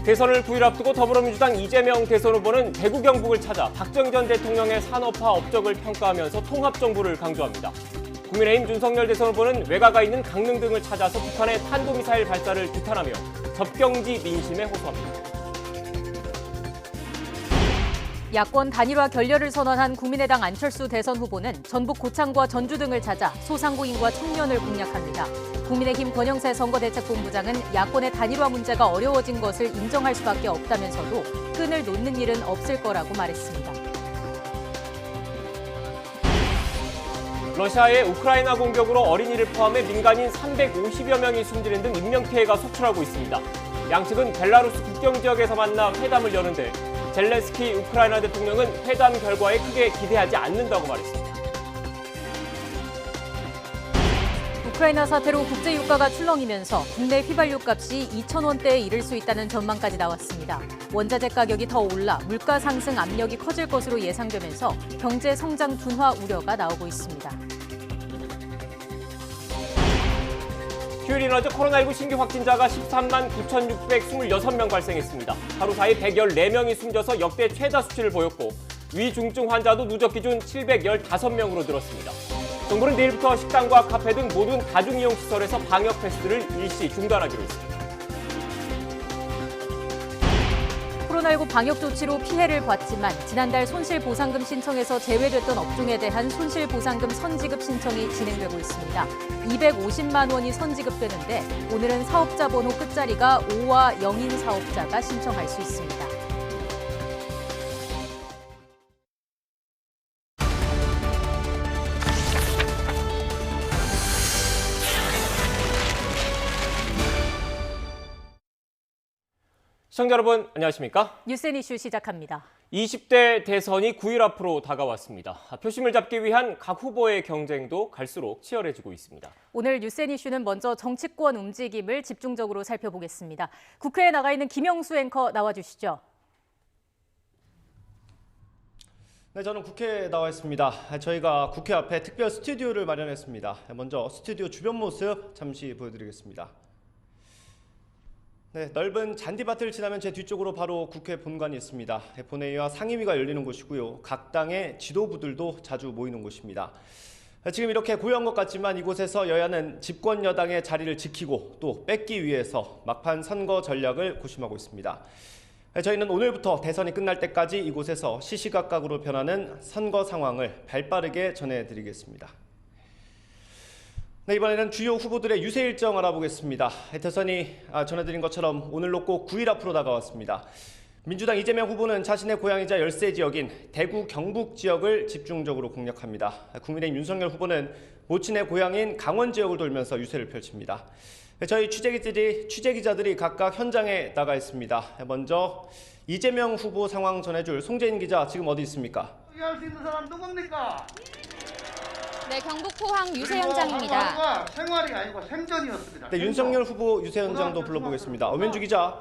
대선을 9일 앞두고 더불어민주당 이재명 대선 후보는 대구 경북을 찾아 박정희 전 대통령의 산업화 업적을 평가하면서 통합정부를 강조합니다. 국민의힘 윤석열 대선 후보는 외가가 있는 강릉 등을 찾아서 북한의 탄도미사일 발사를 비판하며 접경지 민심에 호소합니다. 야권 단일화 결렬을 선언한 국민의당 안철수 대선 후보는 전북 고창과 전주 등을 찾아 소상공인과 청년을 공략합니다. 국민의힘 권영세 선거대책본부장은 야권의 단일화 문제가 어려워진 것을 인정할 수밖에 없다면서도 끈을 놓는 일은 없을 거라고 말했습니다. 러시아의 우크라이나 공격으로 어린이를 포함해 민간인 350여 명이 숨지는 등 인명피해가 속출하고 있습니다. 양측은 벨라루스 국경 지역에서 만나 회담을 여는데 젤렌스키 우크라이나 대통령은 회담 결과에 크게 기대하지 않는다고 말했습니다. 우크라이나 사태로 국제 유가가 출렁이면서 국내 휘발유 값이 2,000원대에 이를 수 있다는 전망까지 나왔습니다. 원자재 가격이 더 올라 물가 상승 압력이 커질 것으로 예상되면서 경제 성장 둔화 우려가 나오고 있습니다. 휴일인 어제 코로나19 신규 확진자가 13만 9,626명 발생했습니다. 하루 사이 114명이 숨져서 역대 최다 수치를 보였고 위중증 환자도 누적 기준 715명으로 늘었습니다. 정부는 내일부터 식당과 카페 등 모든 다중이용시설에서 방역 패스를 일시 중단하기로 했습니다. 코로나19 방역 조치로 피해를 봤지만 지난달 손실보상금 신청에서 제외됐던 업종에 대한 손실보상금 선지급 신청이 진행되고 있습니다. 250만 원이 선지급되는데 오늘은 사업자 번호 끝자리가 5와 0인 사업자가 신청할 수 있습니다. 시청자 여러분 안녕하십니까? 뉴스앤 이슈 시작합니다. 20대 대선이 9일 앞으로 다가왔습니다. 표심을 잡기 위한 각 후보의 경쟁도 갈수록 치열해지고 있습니다. 오늘 뉴스앤 이슈는 먼저 정치권 움직임을 집중적으로 살펴보겠습니다. 국회에 나가 있는 김영수 앵커 나와주시죠. 네, 저는 국회에 나와 있습니다. 저희가 국회 앞에 특별 스튜디오를 마련했습니다. 먼저 스튜디오 주변 모습 잠시 보여드리겠습니다. 네, 넓은 잔디밭을 지나면 제 뒤쪽으로 바로 국회 본관이 있습니다. 본회의와 상임위가 열리는 곳이고요. 각 당의 지도부들도 자주 모이는 곳입니다. 지금 이렇게 고요한 것 같지만 이곳에서 여야는 집권 여당의 자리를 지키고 또 뺏기 위해서 막판 선거 전략을 고심하고 있습니다. 저희는 오늘부터 대선이 끝날 때까지 이곳에서 시시각각으로 변하는 선거 상황을 발빠르게 전해드리겠습니다. 네, 이번에는 주요 후보들의 유세 일정 알아보겠습니다. 대선이 전해드린 것처럼 오늘로 꼭 9일 앞으로 다가왔습니다. 민주당 이재명 후보는 자신의 고향이자 열세 지역인 대구 경북 지역을 집중적으로 공략합니다. 국민의힘 윤석열 후보는 모친의 고향인 강원 지역을 돌면서 유세를 펼칩니다. 저희 취재기자들이 각각 현장에 나가 있습니다. 먼저 이재명 후보 상황 전해줄 송재인 기자 지금 어디 있습니까? 할 수 있는 사람 누굽니까? 네, 경북 포항 유세 현장입니다. 생활이 아니고 생전이었습니다. 네, 윤석열 후보 유세 현장도 불러보겠습니다. 엄현주 기자.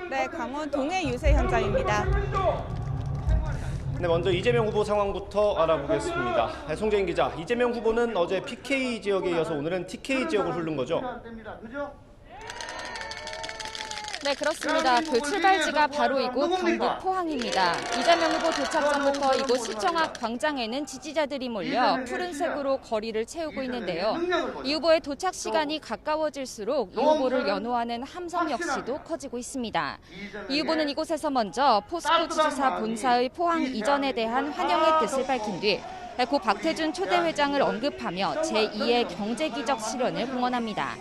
네, 강원 동해 유세 현장입니다. 네, 먼저 이재명 후보 상황부터 알아보겠습니다. 송재인 기자, 이재명 후보는 어제 PK 지역에 이어서 오늘은 TK 지역을 흐른 거죠? 네, 그렇습니다. 그 출발지가 바로 이곳 경북 포항입니다. 이재명 후보 도착 전부터 이곳 시청 앞 광장에는 지지자들이 몰려 푸른색으로 거리를 채우고 있는데요. 이 후보의 도착 시간이 가까워질수록 이 후보를 연호하는 함성 역시도 커지고 있습니다. 이 후보는 이곳에서 먼저 포스코 지주사 본사의 포항 이전에 대한 환영의 뜻을 밝힌 뒤 고 박태준 초대회장을 언급하며 제2의 경제기적 실현을 공언합니다.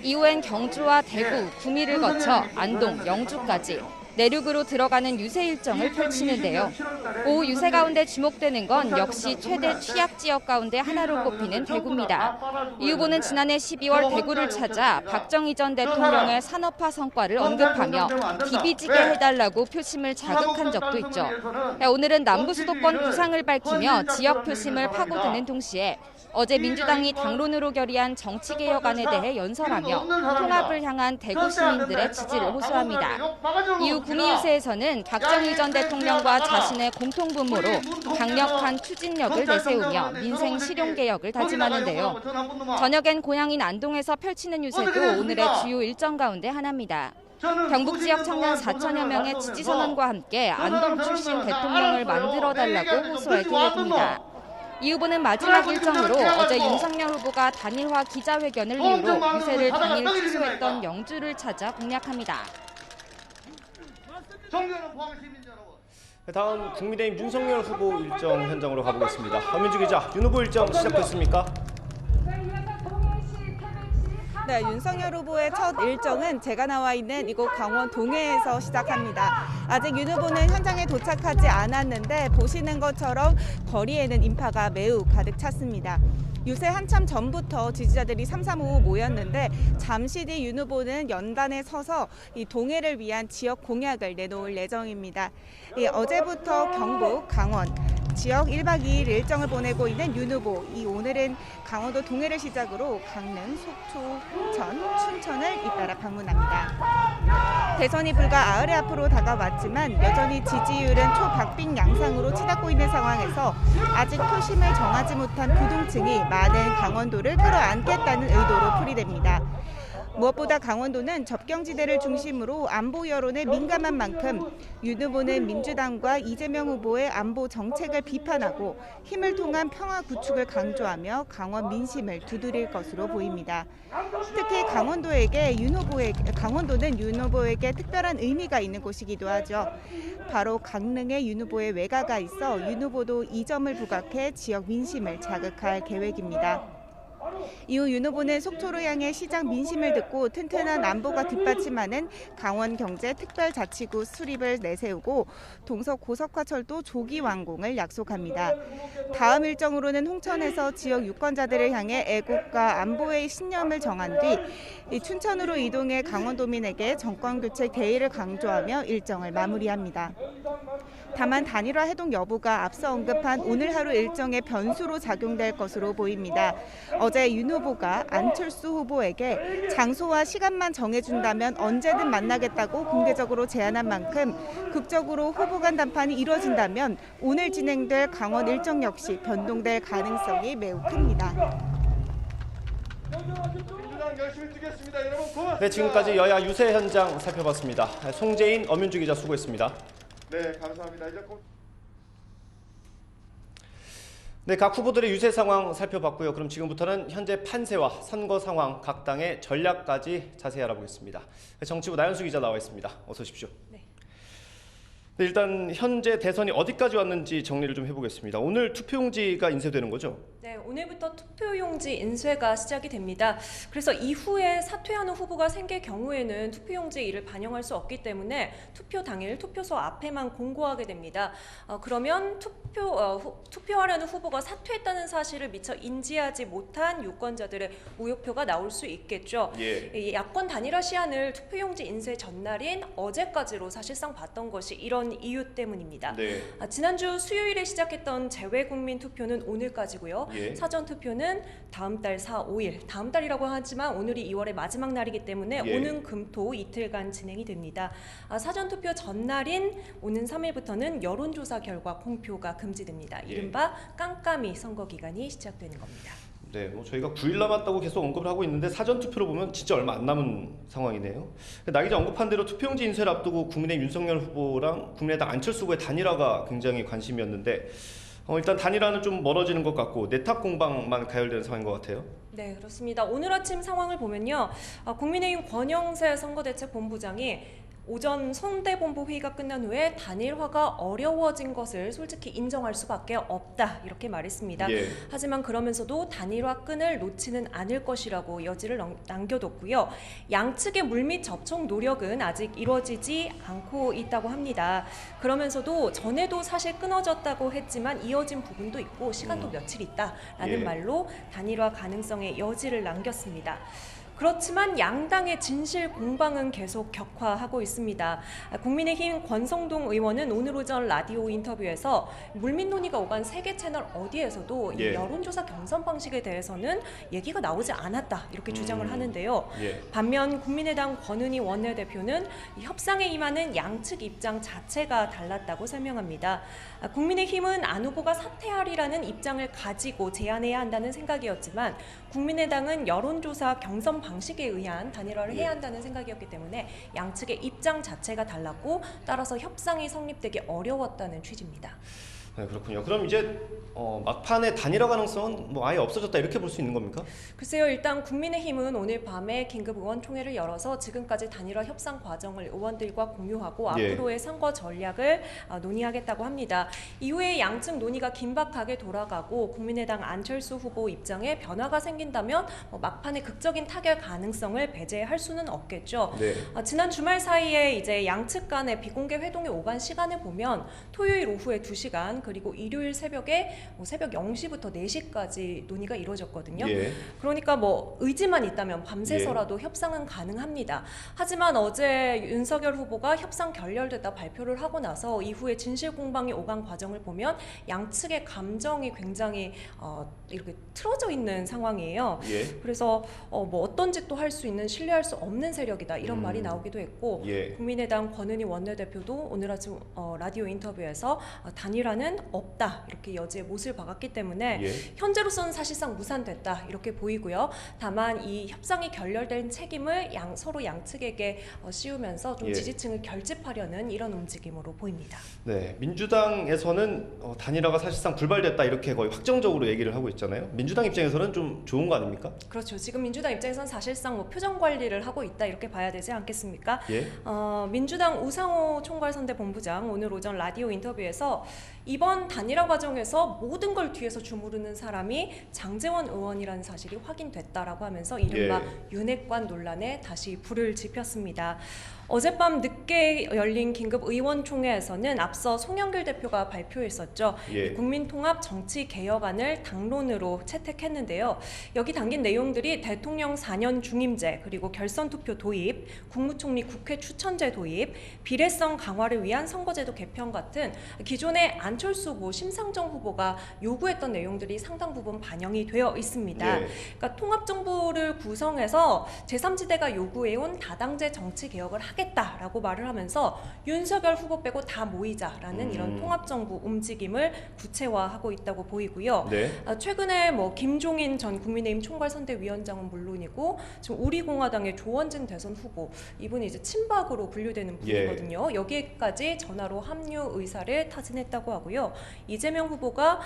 이후엔 경주와 대구, 구미를 거쳐 안동, 영주까지 내륙으로 들어가는 유세 일정을 펼치는데요. 오후 유세 가운데 주목되는 건 역시 최대 취약 지역 가운데 하나로 꼽히는 대구입니다. 이 후보는 지난해 12월 대구를 찾아 박정희 전 대통령의 산업화 성과를 언급하며 비비지게 해달라고 표심을 자극한 적도 있죠. 오늘은 남부 수도권 구상을 밝히며 지역 표심을 파고드는 동시에 어제 민주당이 당론으로 결의한 정치개혁안에 대해 연설하며 통합을 향한 대구 시민들의 지지를 호소합니다. 이후 구미유세에서는 박정희 전 대통령과 자신의 공통분모로 강력한 추진력을 내세우며 민생 실용개혁을 다짐하는데요. 저녁엔 고향인 안동에서 펼치는 유세도 오늘의 주요 일정 가운데 하나입니다. 경북 지역 청년 4천여 명의 지지 선언과 함께 안동 출신 대통령을 만들어달라고 호소할 계획입니다. 이 후보는 마지막 일정으로 어제 윤석열 후보가 단일화 기자회견을 이유로 유세를 당일 취소했던 영주를 찾아 공략합니다. 다음 국민의힘 윤석열 후보 일정 현장으로 가보겠습니다. 엄민주 기자, 윤 후보 일정 시작됐습니까? 네, 윤석열 후보의 첫 일정은 제가 나와 있는 이곳 강원 동해에서 시작합니다. 아직 윤 후보는 현장에 도착하지 않았는데 보시는 것처럼 거리에는 인파가 매우 가득 찼습니다. 유세 한참 전부터 지지자들이 삼삼오오 모였는데 잠시 뒤 윤 후보는 연단에 서서 이 동해를 위한 지역 공약을 내놓을 예정입니다. 어제부터 경북, 강원, 지역 1박 2일 일정을 보내고 있는 윤 후보. 오늘은 강원도 동해를 시작으로 강릉, 속초, 천, 춘천을 잇따라 방문합니다. 대선이 불과 4일 앞으로 다가왔지만 여전히 지지율은 초박빙 양상으로 치닫고 있는 상황에서 아직 표심을 정하지 못한 부동층이 많은 강원도를 끌어안겠다는 의도로 풀이됩니다. 무엇보다 강원도는 접경지대를 중심으로 안보 여론에 민감한 만큼 윤 후보는 민주당과 이재명 후보의 안보 정책을 비판하고 힘을 통한 평화 구축을 강조하며 강원 민심을 두드릴 것으로 보입니다. 특히 강원도는 윤 후보에게 특별한 의미가 있는 곳이기도 하죠. 바로 강릉에 윤 후보의 외가가 있어 윤 후보도 이 점을 부각해 지역 민심을 자극할 계획입니다. 이후 윤 후보는 속초로 향해 시장 민심을 듣고 튼튼한 안보가 뒷받침하는 강원경제특별자치구 수립을 내세우고 동서 고석화철도 조기 완공을 약속합니다. 다음 일정으로는 홍천에서 지역 유권자들을 향해 애국과 안보의 신념을 정한 뒤 춘천으로 이동해 강원도민에게 정권교체 개의를 강조하며 일정을 마무리합니다. 다만 단일화 해동 여부가 앞서 언급한 오늘 하루 일정의 변수로 작용될 것으로 보입니다. 어제 윤 후보가 안철수 후보에게 장소와 시간만 정해준다면 언제든 만나겠다고 공개적으로 제안한 만큼 극적으로 후보 간 담판이 이뤄진다면 오늘 진행될 강원 일정 역시 변동될 가능성이 매우 큽니다. 네, 지금까지 여야 유세 현장 살펴봤습니다. 송재인, 엄윤주 기자 수고했습니다. 네, 감사합니다. 네, 각 후보들의 유세 상황 살펴봤고요. 그럼 지금부터는 현재 판세와 선거 상황, 각 당의 전략까지 자세히 알아보겠습니다. 정치부 나연수 기자 나와 있습니다. 어서 오십시오. 네, 일단 현재 대선이 어디까지 왔는지 정리를 좀 해보겠습니다. 오늘 투표용지가 인쇄되는 거죠? 네, 오늘부터 투표용지 인쇄가 시작이 됩니다. 그래서 이후에 사퇴하는 후보가 생길 경우에는 투표용지에 이를 반영할 수 없기 때문에 투표 당일 투표소 앞에만 공고하게 됩니다. 그러면 투표하려는 후보가 사퇴했다는 사실을 미처 인지하지 못한 유권자들의 무효표가 나올 수 있겠죠. 예. 야권 단일화 시한을 투표용지 인쇄 전날인 어제까지로 사실상 봤던 것이 이런 이유 때문입니다. 네. 지난주 수요일에 시작했던 재외국민 투표는 오늘까지고요. 예. 사전 투표는 다음 달 4, 5일, 다음 달이라고 하지만 오늘이 2월의 마지막 날이기 때문에 예. 오는 금토 이틀간 진행이 됩니다. 사전 투표 전날인 오는 3일부터는 여론조사 결과 공표가 금지됩니다. 예. 이른바 깜깜이 선거 기간이 시작되는 겁니다. 네, 저희가 9일 남았다고 계속 언급을 하고 있는데 사전 투표로 보면 진짜 얼마 안 남은 상황이네요. 나 기자 언급한 대로 투표용지 인쇄를 앞두고 국민의힘 윤석열 후보랑 국민의당 안철수 후보의 단일화가 굉장히 관심이었는데 일단 단일화는 좀 멀어지는 것 같고 내탁 공방만 가열되는 상황인 것 같아요. 네, 그렇습니다. 오늘 아침 상황을 보면요. 국민의힘 권영세 선거대책본부장이 오전 선대본부 회의가 끝난 후에 단일화가 어려워진 것을 솔직히 인정할 수밖에 없다 이렇게 말했습니다. 예. 하지만 그러면서도 단일화 끈을 놓지는 않을 것이라고 여지를 남겨뒀고요. 양측의 물밑 접촉 노력은 아직 이루어지지 않고 있다고 합니다. 그러면서도 전에도 사실 끊어졌다고 했지만 이어진 부분도 있고 시간도 며칠 있다라는 예. 말로 단일화 가능성의 여지를 남겼습니다. 그렇지만 양당의 진실 공방은 계속 격화하고 있습니다. 국민의힘 권성동 의원은 오늘 오전 라디오 인터뷰에서 물밑 논의가 오간 세계 채널 어디에서도 이 예. 여론조사 경선 방식에 대해서는 얘기가 나오지 않았다 이렇게 주장을 하는데요. 예. 반면 국민의당 권은희 원내대표는 이 협상에 임하는 양측 입장 자체가 달랐다고 설명합니다. 국민의힘은 안 후보가 사퇴하리라는 입장을 가지고 제안해야 한다는 생각이었지만 국민의당은 여론조사 경선 방식에 의한 단일화를 해야 한다는 생각이었기 때문에 양측의 입장 자체가 달랐고 따라서 협상이 성립되기 어려웠다는 취지입니다. 네, 그렇군요. 그럼 이제 막판에 단일화 가능성은 뭐 아예 없어졌다 이렇게 볼 수 있는 겁니까? 글쎄요. 일단 국민의힘은 오늘 밤에 긴급 의원총회를 열어서 지금까지 단일화 협상 과정을 의원들과 공유하고 예. 앞으로의 선거 전략을 논의하겠다고 합니다. 이후에 양측 논의가 긴박하게 돌아가고 국민의당 안철수 후보 입장에 변화가 생긴다면 막판에 극적인 타결 가능성을 배제할 수는 없겠죠. 네. 지난 주말 사이에 이제 양측 간의 비공개 회동이 오간 시간을 보면 토요일 오후에 2시간 그리고 일요일 새벽에 새벽 0시부터 4시까지 논의가 이루어졌거든요. 예. 그러니까 뭐 의지만 있다면 밤새서라도 협상은 가능합니다. 하지만 어제 윤석열 후보가 협상 결렬됐다 발표를 하고 나서 이후에 진실 공방이 오간 과정을 보면 양측의 감정이 굉장히 이렇게 틀어져 있는 상황이에요. 예. 그래서 뭐 어떤 짓도 할 수 있는 신뢰할 수 없는 세력이다 이런 말이 나오기도 했고 예. 국민의당 권은희 원내대표도 오늘 아침 라디오 인터뷰에서 단일화는 없다 이렇게 여지의 못을 박았기 때문에 예. 현재로서는 사실상 무산됐다 이렇게 보이고요. 다만 이 협상이 결렬된 책임을 서로 양측에게 씌우면서 좀 예. 지지층을 결집하려는 이런 움직임으로 보입니다. 네, 민주당에서는 단일화가 사실상 불발됐다 이렇게 거의 확정적으로 얘기를 하고 있잖아요. 민주당 입장에서는 좀 좋은 거 아닙니까? 그렇죠. 지금 민주당 입장에서는 사실상 뭐 표정 관리를 하고 있다 이렇게 봐야 되지 않겠습니까? 예. 민주당 우상호 총괄선대본부장 오늘 오전 라디오 인터뷰에서 이번 단일화 과정에서 모든 걸 뒤에서 주무르는 사람이 장제원 의원이라는 사실이 확인됐다라고 하면서 이른바 윤핵관 논란에 다시 불을 지폈습니다. 어젯밤 늦게 열린 긴급 의원총회에서는 앞서 송영길 대표가 발표했었죠. 예. 국민통합 정치개혁안을 당론으로 채택했는데요. 여기 담긴 내용들이 대통령 4년 중임제, 그리고 결선투표 도입, 국무총리 국회 추천제 도입, 비례성 강화를 위한 선거제도 개편 같은 기존의 안철수 후보, 심상정 후보가 요구했던 내용들이 상당 부분 반영이 되어 있습니다. 예. 그러니까 통합정부를 구성해서 제3지대가 요구해온 다당제 정치개혁을 하겠다라고 말을 하면서 윤석열 후보 빼고 다 모이자라는 이런 통합정부 움직임을 구체화하고 있다고 보이고요. 네. 최근에 뭐 김종인 전 국민의힘 총괄선대위원장은 물론이고 지금 우리공화당의 조원진 대선 후보 이분이 이제 친박으로 분류되는 분이거든요. 여기까지 전화로 합류 의사를 타진했다고 하고요. 이재명 후보가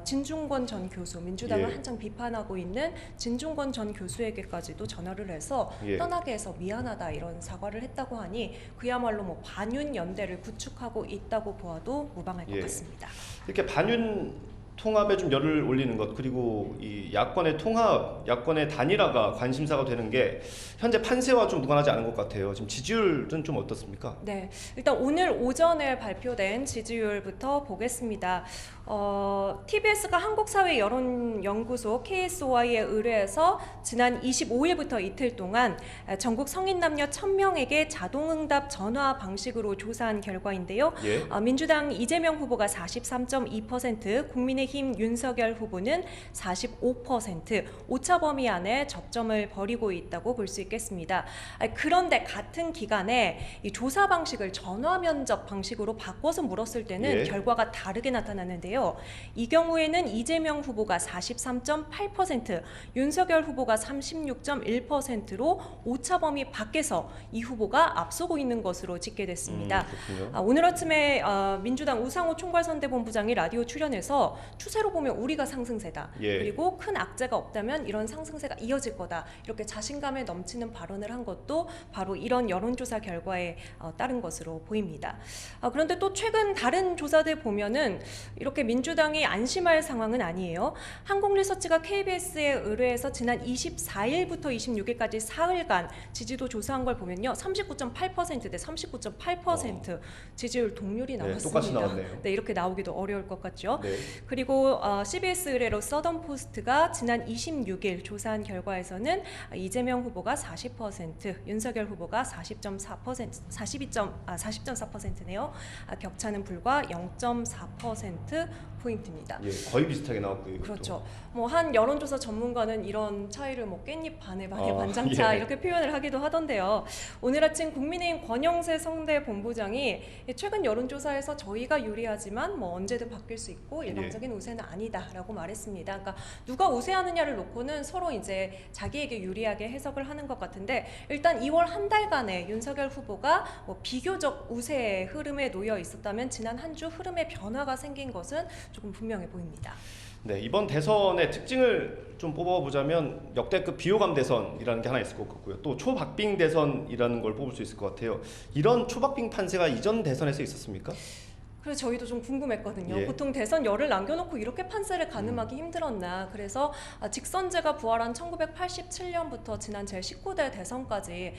진중권 전 교수, 민주당을 한창 비판하고 있는 진중권 전 교수에게까지도 전화를 해서 떠나게 해서 미안하다 이런 사과를 했다고 하니 그야말로 뭐 반윤 연대를 구축하고 있다고 보아도 무방할 것 같습니다. 이렇게 반윤 통합에 좀 열을 올리는 것 그리고 이 야권의 통합, 야권의 단일화가 관심사가 되는 게 현재 판세와 좀 무관하지 않은 것 같아요. 지금 지지율은 좀 어떻습니까? 네, 일단 오늘 오전에 발표된 지지율부터 보겠습니다. TBS가 한국사회여론연구소 KSOI에 의뢰해서 지난 25일부터 이틀 동안 전국 성인 남녀 1000명에게 자동응답 전화 방식으로 조사한 결과인데요. 민주당 이재명 후보가 43.2%, 국민의힘 윤석열 후보는 45%, 오차 범위 안에 접점을 벌이고 있다고 볼 수 있겠습니다. 그런데 같은 기간에 이 조사 방식을 전화 면접 방식으로 바꿔서 물었을 때는 결과가 다르게 나타났는데요. 이 경우에는 이재명 후보가 43.8%, 윤석열 후보가 36.1%로 오차 범위 밖에서 이 후보가 앞서고 있는 것으로 집계됐습니다. 오늘 아침에 민주당 우상호 총괄선대본부장이 라디오 출연해서 추세로 보면 우리가 상승세다. 그리고 큰 악재가 없다면 이런 상승세가 이어질 거다. 이렇게 자신감에 넘치는 발언을 한 것도 바로 이런 여론조사 결과에 따른 것으로 보입니다. 그런데 또 최근 다른 조사들 보면은 이렇게 민주당이 안심할 상황은 아니에요. 한국리서치가 KBS에 의뢰해서 지난 24일부터 26일까지 사흘간 지지도 조사한 걸 보면요. 39.8% 대 39.8% 지지율 동률이 네, 나왔습니다. 똑같이 나왔네요. 네, 이렇게 나오기도 어려울 것 같죠. 네. 그리고 CBS 의뢰로 서던포스트가 지난 26일 조사한 결과에서는 이재명 후보가 40%, 윤석열 후보가 40.4%네요. 격차는 불과 0.4% 포인트입니다. 예, 거의 비슷하게 나왔고요. 이것도. 그렇죠. 뭐 한 여론조사 전문가는 이런 차이를 뭐 깻잎 반의 반장차 예. 이렇게 표현을 하기도 하던데요. 오늘 아침 국민의힘 권영세 성대 본부장이 최근 여론조사에서 저희가 유리하지만 뭐 언제든 바뀔 수 있고 일방적인 우세는 아니다라고 말했습니다. 그러니까 누가 우세하느냐를 놓고는 서로 이제 자기에게 유리하게 해석을 하는 것 같은데 일단 2월 한 달간의 윤석열 후보가 뭐 비교적 우세의 흐름에 놓여 있었다면 지난 한 주 흐름의 변화가 생긴 것은 조금 분명해 보입니다. 네, 이번 대선의 특징을 좀 뽑아보자면 역대급 비호감 대선이라는 게 하나 있을 것 같고요. 또 초박빙 대선이라는 걸 뽑을 수 있을 것 같아요. 이런 초박빙 판세가 이전 대선에서 있었습니까? 그래서 저희도 좀 궁금했거든요. 예. 보통 대선 열을 남겨놓고 이렇게 판세를 가늠하기 힘들었나. 그래서 직선제가 부활한 1987년부터 지난 제19대 대선까지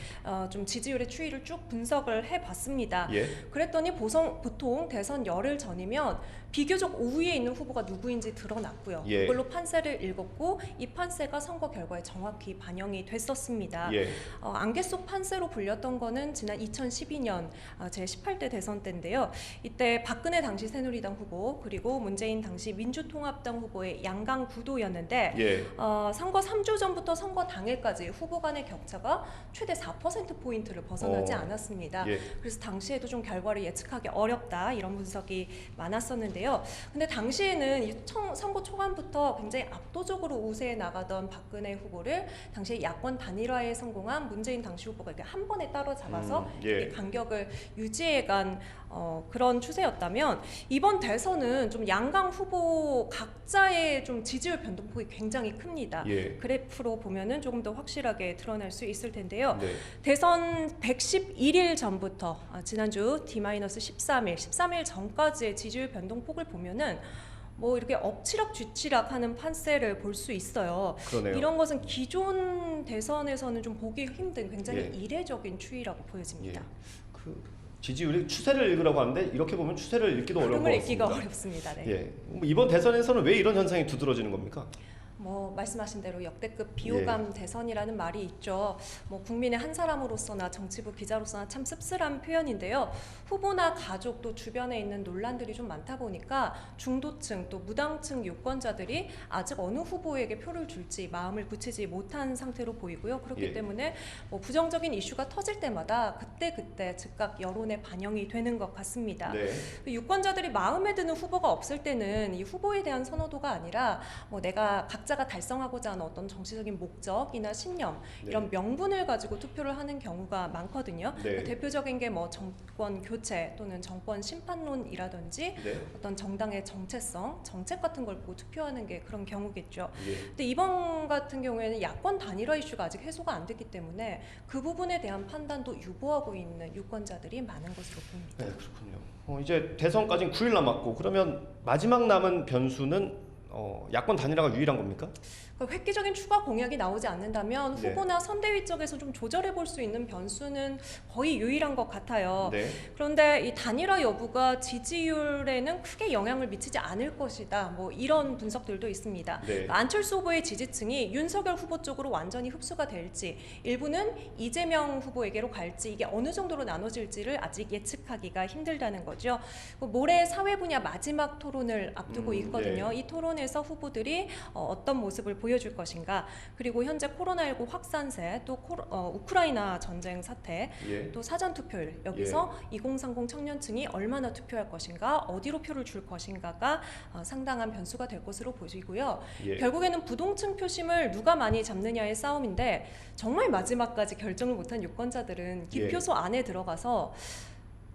좀 지지율의 추이를 쭉 분석을 해봤습니다. 예. 그랬더니 보통 대선 열흘 전이면 비교적 우위에 있는 후보가 누구인지 드러났고요. 예. 그걸로 판세를 읽었고 이 판세가 선거 결과에 정확히 반영이 됐었습니다. 예. 안개 속 판세로 불렸던 거는 지난 2012년 제18대 대선 때인데요. 이때 박근혜 당시 새누리당 후보 그리고 문재인 당시 민주통합당 후보의 양강 구도였는데 예. 선거 3주 전부터 선거 당일까지 후보 간의 격차가 최대 4%포인트를 벗어나지 않았습니다. 예. 그래서 당시에도 좀 결과를 예측하기 어렵다 이런 분석이 많았었는데요. 근데 당시에는 이 선거 초반부터 굉장히 압도적으로 우세해 나가던 박근혜 후보를 당시에 야권 단일화에 성공한 문재인 당시 후보가 이렇게 한 번에 따라잡아서 예. 이렇게 간격을 유지해간 그런 추세였다면 이번 대선은 좀 양강 후보 각자의 좀 지지율 변동폭이 굉장히 큽니다. 예. 그래프로 보면은 조금 더 확실하게 드러날 수 있을 텐데요. 네. 대선 111일 전부터 지난주 D-13일 전까지의 지지율 변동폭을 보면은 뭐 이렇게 엎치락 뒤치락 하는 판세를 볼 수 있어요. 그러네요. 이런 것은 기존 대선에서는 좀 보기 힘든 굉장히 예. 이례적인 추이라고 보여집니다. 예. 그 지지율이 추세를 읽으라고 하는데 이렇게 보면 추세를 읽기도 어려운 것 흐름을 같습니다. 읽기가 어렵습니다. 네. 예. 뭐 이번 대선에서는 왜 이런 현상이 두드러지는 겁니까? 뭐 말씀하신 대로 역대급 비호감 대선이라는 말이 있죠. 뭐 국민의 한 사람으로서나 정치부 기자로서나 참 씁쓸한 표현인데요. 후보나 가족 또 주변에 있는 논란들이 좀 많다 보니까 중도층 또 무당층 유권자들이 아직 어느 후보에게 표를 줄지 마음을 굳히지 못한 상태로 보이고요. 그렇기 예. 때문에 뭐 부정적인 이슈가 터질 때마다 그때 즉각 여론에 반영이 되는 것 같습니다. 네. 유권자들이 마음에 드는 후보가 없을 때는 이 후보에 대한 선호도가 아니라 뭐 내가 각자가 달성하고자 하는 어떤 정치적인 목적이나 신념 네. 이런 명분을 가지고 투표를 하는 경우가 많거든요. 네. 대표적인 게 뭐 정권 교체 또는 정권 심판론이라든지 네. 어떤 정당의 정체성, 정책 같은 걸 보고 투표하는 게 그런 경우겠죠. 예. 근데 이번 같은 경우에는 야권 단일화 이슈가 아직 해소가 안 됐기 때문에 그 부분에 대한 판단도 유보하고 있는 유권자들이 많은 것으로 보입니다. 네, 그렇군요. 이제 대선까지는 9일 남았고 그러면 마지막 남은 변수는 야권 단일화가 유일한 겁니까? 획기적인 추가 공약이 나오지 않는다면 네. 후보나 선대위 쪽에서 좀 조절해 볼 수 있는 변수는 거의 유일한 것 같아요. 네. 그런데 이 단일화 여부가 지지율에는 크게 영향을 미치지 않을 것이다. 뭐 이런 분석들도 있습니다. 네. 그러니까 안철수 후보의 지지층이 윤석열 후보 쪽으로 완전히 흡수가 될지 일부는 이재명 후보에게로 갈지 이게 어느 정도로 나눠질지를 아직 예측하기가 힘들다는 거죠. 모레 사회 분야 마지막 토론을 앞두고 있거든요. 네. 이 토론에서 후보들이 어떤 모습을 보여줄 것인가 그리고 현재 코로나19 확산세 또 우크라이나 전쟁 사태 예. 또 사전투표율 여기서 2030 청년층이 얼마나 투표할 것인가 어디로 표를 줄 것인가가 상당한 변수가 될 것으로 보이고요. 예. 결국에는 부동층 표심을 누가 많이 잡느냐의 싸움인데 정말 마지막까지 결정을 못한 유권자들은 기표소 안에 들어가서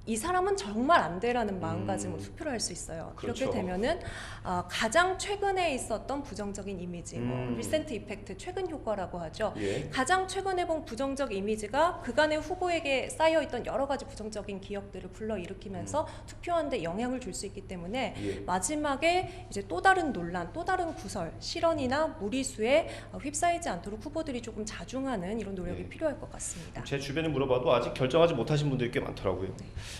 이 사람은 정말 안 돼라는 마음가짐으로 투표를 할 수 있어요. 그렇죠. 그렇게 되면은 가장 최근에 있었던 부정적인 이미지, 리센트 이펙트, 최근 효과라고 하죠. 예. 가장 최근에 본 부정적 이미지가 그간의 후보에게 쌓여있던 여러 가지 부정적인 기억들을 불러일으키면서 투표하는데 영향을 줄 수 있기 때문에 예. 마지막에 이제 또 다른 논란, 또 다른 구설, 실언이나 무리수에 휩싸이지 않도록 후보들이 조금 자중하는 이런 노력이 예. 필요할 것 같습니다. 제 주변에 물어봐도 아직 결정하지 못하신 분들이 꽤 많더라고요.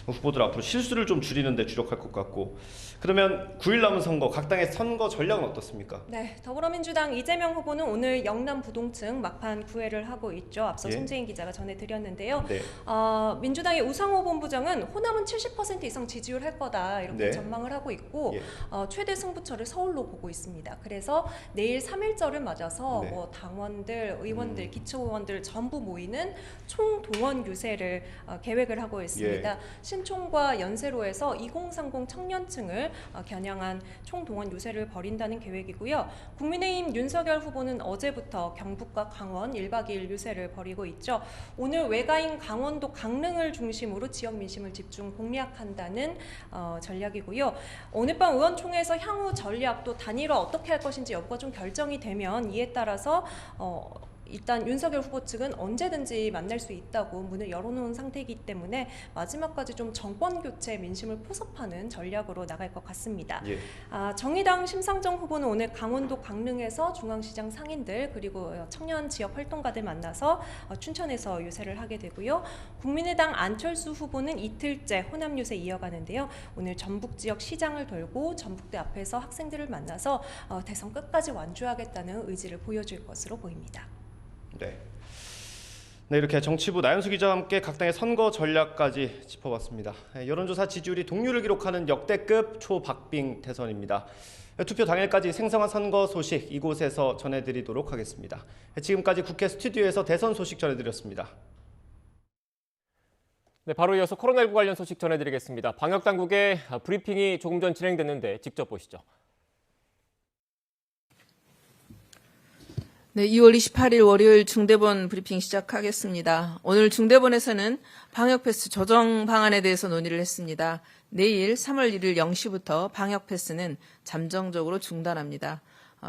후보들 앞으로 실수를 좀 줄이는 데 주력할 것 같고. 그러면 9일 남은 선거, 각 당의 선거 전략은 어떻습니까? 네, 더불어민주당 이재명 후보는 오늘 영남 부동층 막판 구애를 하고 있죠. 앞서 예. 송재인 기자가 전해드렸는데요. 네. 민주당의 우상호 본부장은 호남은 70% 이상 지지율 할 거다 이렇게 네. 전망을 하고 있고 예. 최대 승부처를 서울로 보고 있습니다. 그래서 내일 3.1절을 맞아서 네. 뭐 당원들, 의원들, 기초의원들 전부 모이는 총동원 유세를 계획을 하고 있습니다. 예. 신촌과 연세로에서 2030 청년층을 겨냥한 총동원 유세를 벌인다는 계획이고요. 국민의힘 윤석열 후보는 어제부터 경북과 강원 1박 2일 유세를 벌이고 있죠. 오늘 외가인 강원도 강릉을 중심으로 지역 민심을 집중 공략한다는 전략이고요. 오늘 밤 의원총회에서 향후 전략도 단일화 어떻게 할 것인지 여부가 좀 결정이 되면 이에 따라서 일단 윤석열 후보 측은 언제든지 만날 수 있다고 문을 열어놓은 상태이기 때문에 마지막까지 좀 정권 교체 민심을 포섭하는 전략으로 나갈 것 같습니다. 예. 정의당 심상정 후보는 오늘 강원도 강릉에서 중앙시장 상인들 그리고 청년 지역 활동가들 만나서 춘천에서 유세를 하게 되고요. 국민의당 안철수 후보는 이틀째 호남 유세 이어가는데요. 오늘 전북 지역 시장을 돌고 전북대 앞에서 학생들을 만나서 대선 끝까지 완주하겠다는 의지를 보여줄 것으로 보입니다. 네. 네, 이렇게 정치부 나연수 기자와 함께 각 당의 선거 전략까지 짚어봤습니다. 여론조사 지지율이 동률을 기록하는 역대급 초박빙 대선입니다. 투표 당일까지 생생한 선거 소식 이곳에서 전해드리도록 하겠습니다. 지금까지 국회 스튜디오에서 대선 소식 전해드렸습니다. 네, 바로 이어서 코로나19 관련 소식 전해드리겠습니다. 방역당국의 브리핑이 조금 전 진행됐는데 직접 보시죠. 네, 2월 28일 월요일 중대본 브리핑 시작하겠습니다. 오늘 중대본에서는 방역패스 조정 방안에 대해서 논의를 했습니다. 내일 3월 1일 0시부터 방역패스는 잠정적으로 중단합니다.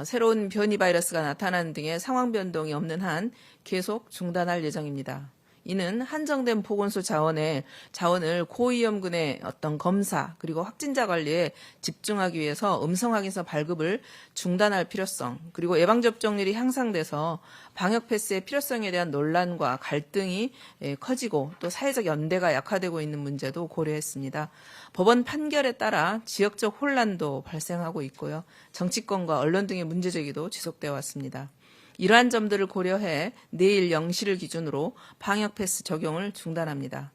새로운 변이 바이러스가 나타나는 등의 상황 변동이 없는 한 계속 중단할 예정입니다. 이는 한정된 보건소 자원을 고위험군의 어떤 검사 그리고 확진자 관리에 집중하기 위해서 음성 확인서 발급을 중단할 필요성 그리고 예방접종률이 향상돼서 방역 패스의 필요성에 대한 논란과 갈등이 커지고 또 사회적 연대가 약화되고 있는 문제도 고려했습니다. 법원 판결에 따라 지역적 혼란도 발생하고 있고요. 정치권과 언론 등의 문제제기도 지속되어 왔습니다. 이러한 점들을 고려해 내일 0시를 기준으로 방역패스 적용을 중단합니다.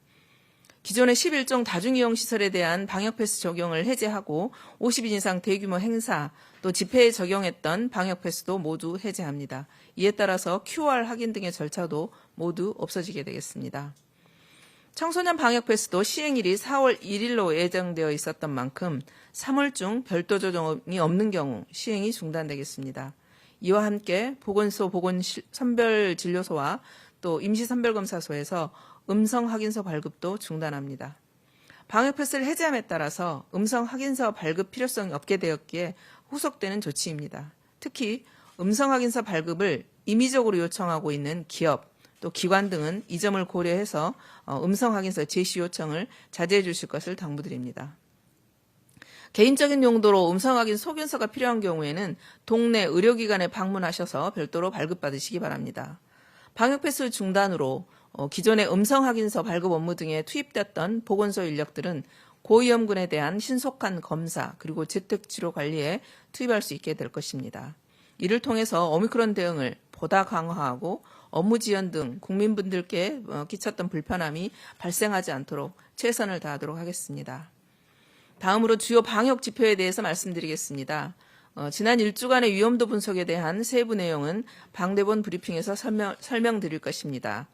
기존의 11종 다중이용 시설에 대한 방역패스 적용을 해제하고 50인 이상 대규모 행사 또 집회에 적용했던 방역패스도 모두 해제합니다. 이에 따라서 QR 확인 등의 절차도 모두 없어지게 되겠습니다. 청소년 방역패스도 시행일이 4월 1일로 예정되어 있었던 만큼 3월 중 별도 조정이 없는 경우 시행이 중단되겠습니다. 이와 함께 보건소, 선별진료소와 또 임시선별검사소에서 음성확인서 발급도 중단합니다. 방역패스를 해제함에 따라서 음성확인서 발급 필요성이 없게 되었기에 후속되는 조치입니다. 특히 음성확인서 발급을 임의적으로 요청하고 있는 기업, 또 기관 등은 이 점을 고려해서 음성확인서 제시 요청을 자제해 주실 것을 당부드립니다. 개인적인 용도로 음성확인 소견서가 필요한 경우에는 동네 의료기관에 방문하셔서 별도로 발급받으시기 바랍니다. 방역패스 중단으로 기존의 음성확인서 발급 업무 등에 투입됐던 보건소 인력들은 고위험군에 대한 신속한 검사 그리고 재택치료 관리에 투입할 수 있게 될 것입니다. 이를 통해서 오미크론 대응을 보다 강화하고 업무 지연 등 국민분들께 끼쳤던 불편함이 발생하지 않도록 최선을 다하도록 하겠습니다. 다음으로 주요 방역 지표에 대해서 말씀드리겠습니다. 지난 1주간의 위험도 분석에 대한 세부 내용은 방대본 브리핑에서 설명드릴 것입니다.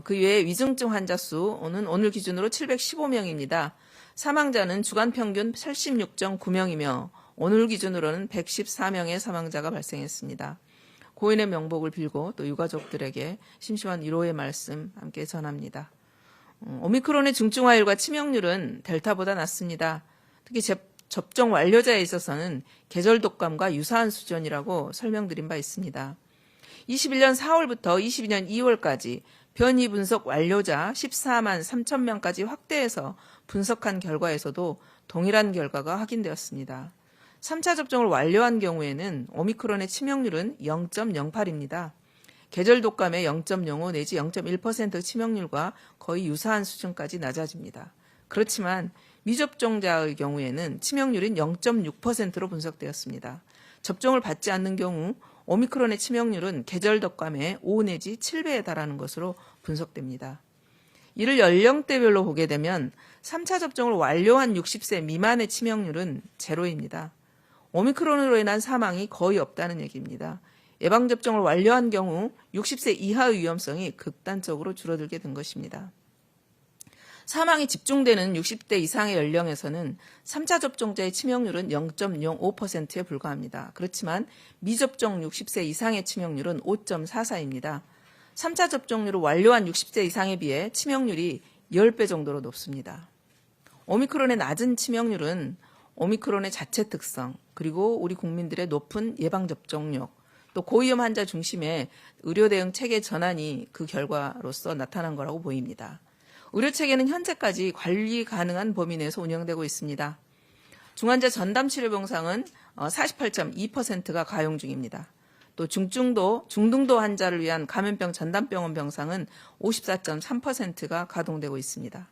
그 외에 위중증 환자 수는 오늘 기준으로 715명입니다. 사망자는 주간 평균 86.9명이며 오늘 기준으로는 114명의 사망자가 발생했습니다. 고인의 명복을 빌고 또 유가족들에게 심심한 위로의 말씀 함께 전합니다. 오미크론의 중증화율과 치명률은 델타보다 낮습니다. 특히 접종 완료자에 있어서는 계절 독감과 유사한 수준이라고 설명드린 바 있습니다. 21년 4월부터 22년 2월까지 변이 분석 완료자 14만 3천 명까지 확대해서 분석한 결과에서도 동일한 결과가 확인되었습니다. 3차 접종을 완료한 경우에는 오미크론의 치명률은 0.08입니다. 계절 독감의 0.05 내지 0.1% 치명률과 거의 유사한 수준까지 낮아집니다. 그렇지만 미접종자의 경우에는 치명률은 0.6%로 분석되었습니다. 접종을 받지 않는 경우 오미크론의 치명률은 계절 독감의 5 내지 7배에 달하는 것으로 분석됩니다. 이를 연령대별로 보게 되면 3차 접종을 완료한 60세 미만의 치명률은 제로입니다. 오미크론으로 인한 사망이 거의 없다는 얘기입니다. 예방접종을 완료한 경우 60세 이하의 위험성이 극단적으로 줄어들게 된 것입니다. 사망이 집중되는 60대 이상의 연령에서는 3차 접종자의 치명률은 0.05%에 불과합니다. 그렇지만 미접종 60세 이상의 치명률은 5.44입니다. 3차 접종률을 완료한 60세 이상에 비해 치명률이 10배 정도로 높습니다. 오미크론의 낮은 치명률은 오미크론의 자체 특성, 그리고 우리 국민들의 높은 예방접종력, 또 고위험 환자 중심의 의료 대응 체계 전환이 그 결과로서 나타난 거라고 보입니다. 의료 체계는 현재까지 관리 가능한 범위 내에서 운영되고 있습니다. 중환자 전담 치료 병상은 48.2%가 가용 중입니다. 또 중등도 환자를 위한 감염병 전담병원 병상은 54.3%가 가동되고 있습니다.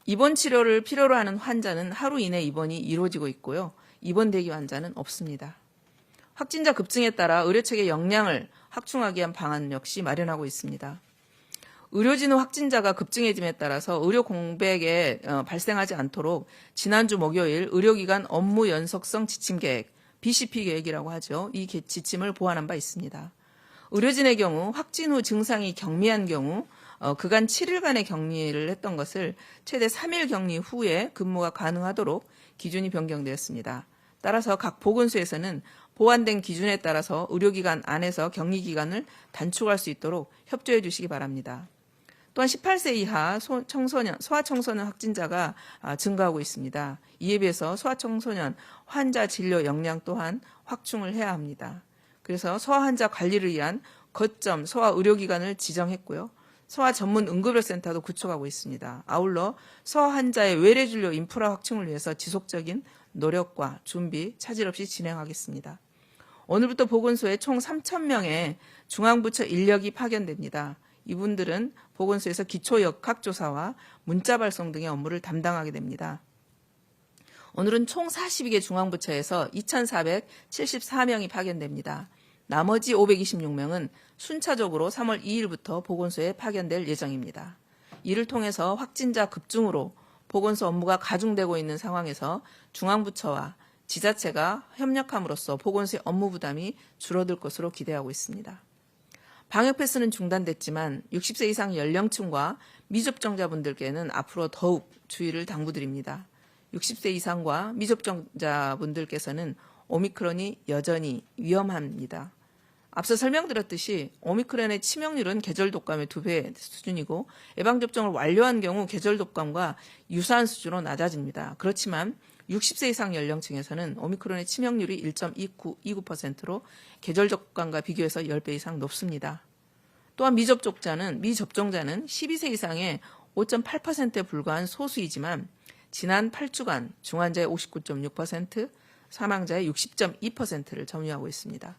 입원 치료를 필요로 하는 환자는 하루 이내 입원이 이루어지고 있고요. 입원 대기 환자는 없습니다. 확진자 급증에 따라 의료체계 역량을 확충하기 위한 방안 역시 마련하고 있습니다. 의료진 확진자가 급증해짐에 따라서 의료 공백에 발생하지 않도록 지난주 목요일 의료기관 업무 연속성 지침 계획, BCP 계획이라고 하죠. 이 지침을 보완한 바 있습니다. 의료진의 경우 확진 후 증상이 경미한 경우 그간 7일간의 격리를 했던 것을 최대 3일 격리 후에 근무가 가능하도록 기준이 변경되었습니다. 따라서 각 보건소에서는 보완된 기준에 따라서 의료기관 안에서 격리 기간을 단축할 수 있도록 협조해 주시기 바랍니다. 또한 18세 이하 소아청소년 확진자가 증가하고 있습니다. 이에 비해서 소아청소년 환자 진료 역량 또한 확충을 해야 합니다. 그래서 소아 환자 관리를 위한 거점 소아 의료기관을 지정했고요. 소아 전문 응급의료센터도 구축하고 있습니다. 아울러 소아 환자의 외래 진료 인프라 확충을 위해서 지속적인 노력과 준비 차질 없이 진행하겠습니다. 오늘부터 보건소에 총 3,000명의 중앙부처 인력이 파견됩니다. 이분들은 보건소에서 기초 역학조사와 문자 발송 등의 업무를 담당하게 됩니다. 오늘은 총 42개 중앙부처에서 2,474명이 파견됩니다. 나머지 526명은 순차적으로 3월 2일부터 보건소에 파견될 예정입니다. 이를 통해서 확진자 급증으로 보건소 업무가 가중되고 있는 상황에서 중앙부처와 지자체가 협력함으로써 보건소의 업무 부담이 줄어들 것으로 기대하고 있습니다. 방역 패스는 중단됐지만 60세 이상 연령층과 미접종자분들께는 앞으로 더욱 주의를 당부드립니다. 60세 이상과 미접종자분들께서는 오미크론이 여전히 위험합니다. 앞서 설명드렸듯이 오미크론의 치명률은 계절 독감의 2배 수준이고 예방접종을 완료한 경우 계절 독감과 유사한 수준으로 낮아집니다. 그렇지만 60세 이상 연령층에서는 오미크론의 치명률이 1.29%로 계절 독감과 비교해서 10배 이상 높습니다. 또한 미접종자는 12세 이상의 5.8%에 불과한 소수이지만 지난 8주간 중환자의 59.6%, 사망자의 60.2%를 점유하고 있습니다.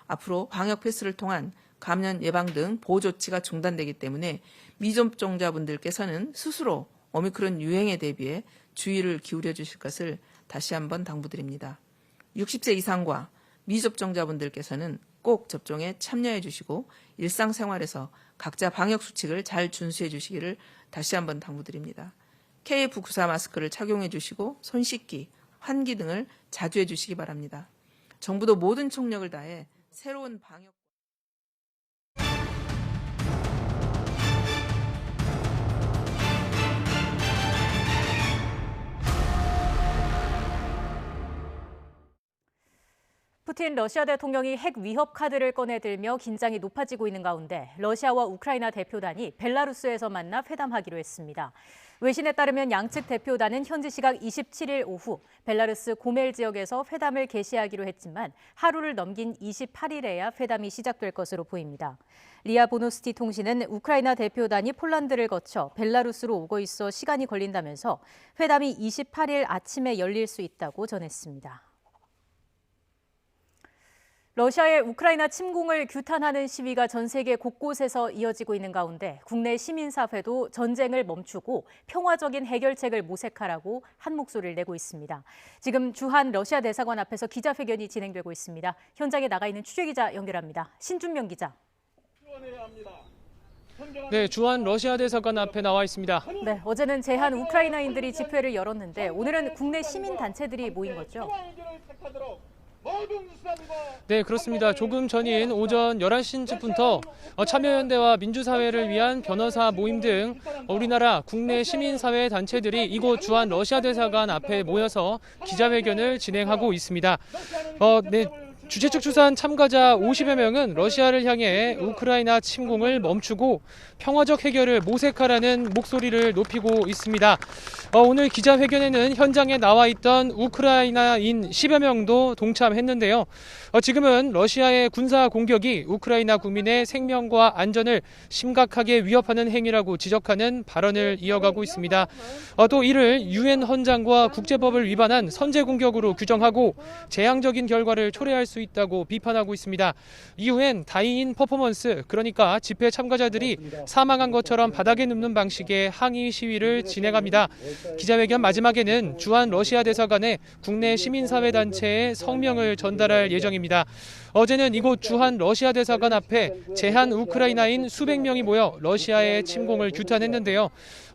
앞으로 방역 패스를 통한 감염 예방 등 보호 조치가 중단되기 때문에 미접종자분들께서는 스스로 오미크론 유행에 대비해 주의를 기울여 주실 것을 다시 한번 당부드립니다. 60세 이상과 미접종자분들께서는 꼭 접종에 참여해 주시고 일상생활에서 각자 방역 수칙을 잘 준수해 주시기를 다시 한번 당부드립니다. KF94 마스크를 착용해 주시고 손 씻기, 환기 등을 자주 해 주시기 바랍니다. 정부도 모든 총력을 다해 새로운 방역 푸틴 러시아 대통령이 핵 위협 카드를 꺼내들며 긴장이 높아지고 있는 가운데 러시아와 우크라이나 대표단이 벨라루스에서 만나 회담하기로 했습니다. 외신에 따르면 양측 대표단은 현지 시각 27일 오후 벨라루스 고멜 지역에서 회담을 개시하기로 했지만 하루를 넘긴 28일에야 회담이 시작될 것으로 보입니다. 리아 보노스티 통신은 우크라이나 대표단이 폴란드를 거쳐 벨라루스로 오고 있어 시간이 걸린다면서 회담이 28일 아침에 열릴 수 있다고 전했습니다. 러시아의 우크라이나 침공을 규탄하는 시위가 전 세계 곳곳에서 이어지고 있는 가운데 국내 시민사회도 전쟁을 멈추고 평화적인 해결책을 모색하라고 한 목소리를 내고 있습니다. 지금 주한 러시아 대사관 앞에서 기자회견이 진행되고 있습니다. 현장에 나가 있는 취재기자 연결합니다. 신준명 기자. 네, 주한 러시아 대사관 앞에 나와 있습니다. 네, 어제는 제한 우크라이나인들이 집회를 열었는데 오늘은 국내 시민단체들이 모인 거죠? 네, 그렇습니다. 조금 전인 오전 11시쯤부터 참여연대와 민주사회를 위한 변호사 모임 등 우리나라 국내 시민사회 단체들이 이곳 주한 러시아 대사관 앞에 모여서 기자회견을 진행하고 있습니다. 주최 측 추산 참가자 50여 명은 러시아를 향해 우크라이나 침공을 멈추고 평화적 해결을 모색하라는 목소리를 높이고 있습니다. 오늘 기자회견에는 현장에 나와 있던 우크라이나인 10여 명도 동참했는데요. 지금은 러시아의 군사 공격이 우크라이나 국민의 생명과 안전을 심각하게 위협하는 행위라고 지적하는 발언을 이어가고 있습니다. 또 이를 유엔 헌장과 국제법을 위반한 선제 공격으로 규정하고 재앙적인 결과를 초래할 수 있다고 비판하고 있습니다. 이후엔 다이인 퍼포먼스, 그러니까 집회 참가자들이 사망한 것처럼 바닥에 눕는 방식의 항의 시위를 진행합니다. 기자회견 마지막에는 주한 러시아 대사관에 국내 시민사회단체의 성명을 전달할 예정입니다. 어제는 이곳 주한 러시아 대사관 앞에 제한 우크라이나인 수백 명이 모여 러시아의 침공을 규탄했는데요.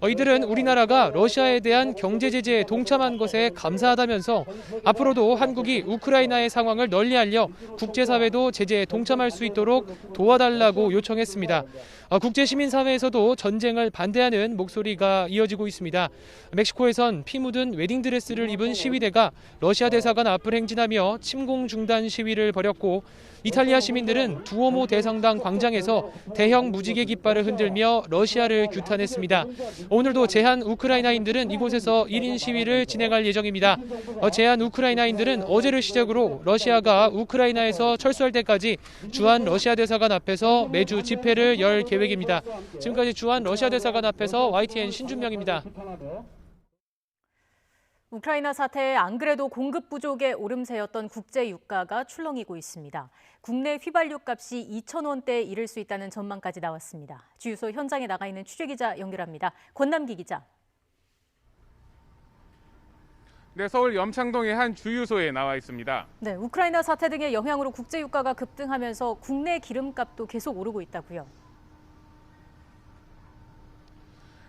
이들은 우리나라가 러시아에 대한 경제 제재에 동참한 것에 감사하다면서 앞으로도 한국이 우크라이나의 상황을 널리 알려 국제사회도 제재에 동참할 수 있도록 도와달라고 요청했습니다. 국제시민사회에서도 전쟁을 반대하는 목소리가 이어지고 있습니다. 멕시코에선 피 묻은 웨딩드레스를 입은 시위대가 러시아 대사관 앞을 행진하며 침공 중단 시위를 벌였고, 이탈리아 시민들은 두오모 대성당 광장에서 대형 무지개 깃발을 흔들며 러시아를 규탄했습니다. 오늘도 제한 우크라이나인들은 이곳에서 1인 시위를 진행할 예정입니다. 제한 우크라이나인들은 어제를 시작으로 러시아가 우크라이나에서 철수할 때까지 주한 러시아 대사관 앞에서 매주 집회를 열 계획입니다. 지금까지 주한 러시아 대사관 앞에서 YTN 신준명입니다. 우크라이나 사태에 안 그래도 공급 부족의 오름세였던 국제 유가가 출렁이고 있습니다. 국내 휘발유 값이 2,000원대에 이를 수 있다는 전망까지 나왔습니다. 주유소 현장에 나가 있는 취재기자 연결합니다. 권남기 기자. 네, 서울 염창동의 한 주유소에 나와 있습니다. 네, 우크라이나 사태 등의 영향으로 국제 유가가 급등하면서 국내 기름값도 계속 오르고 있다고요.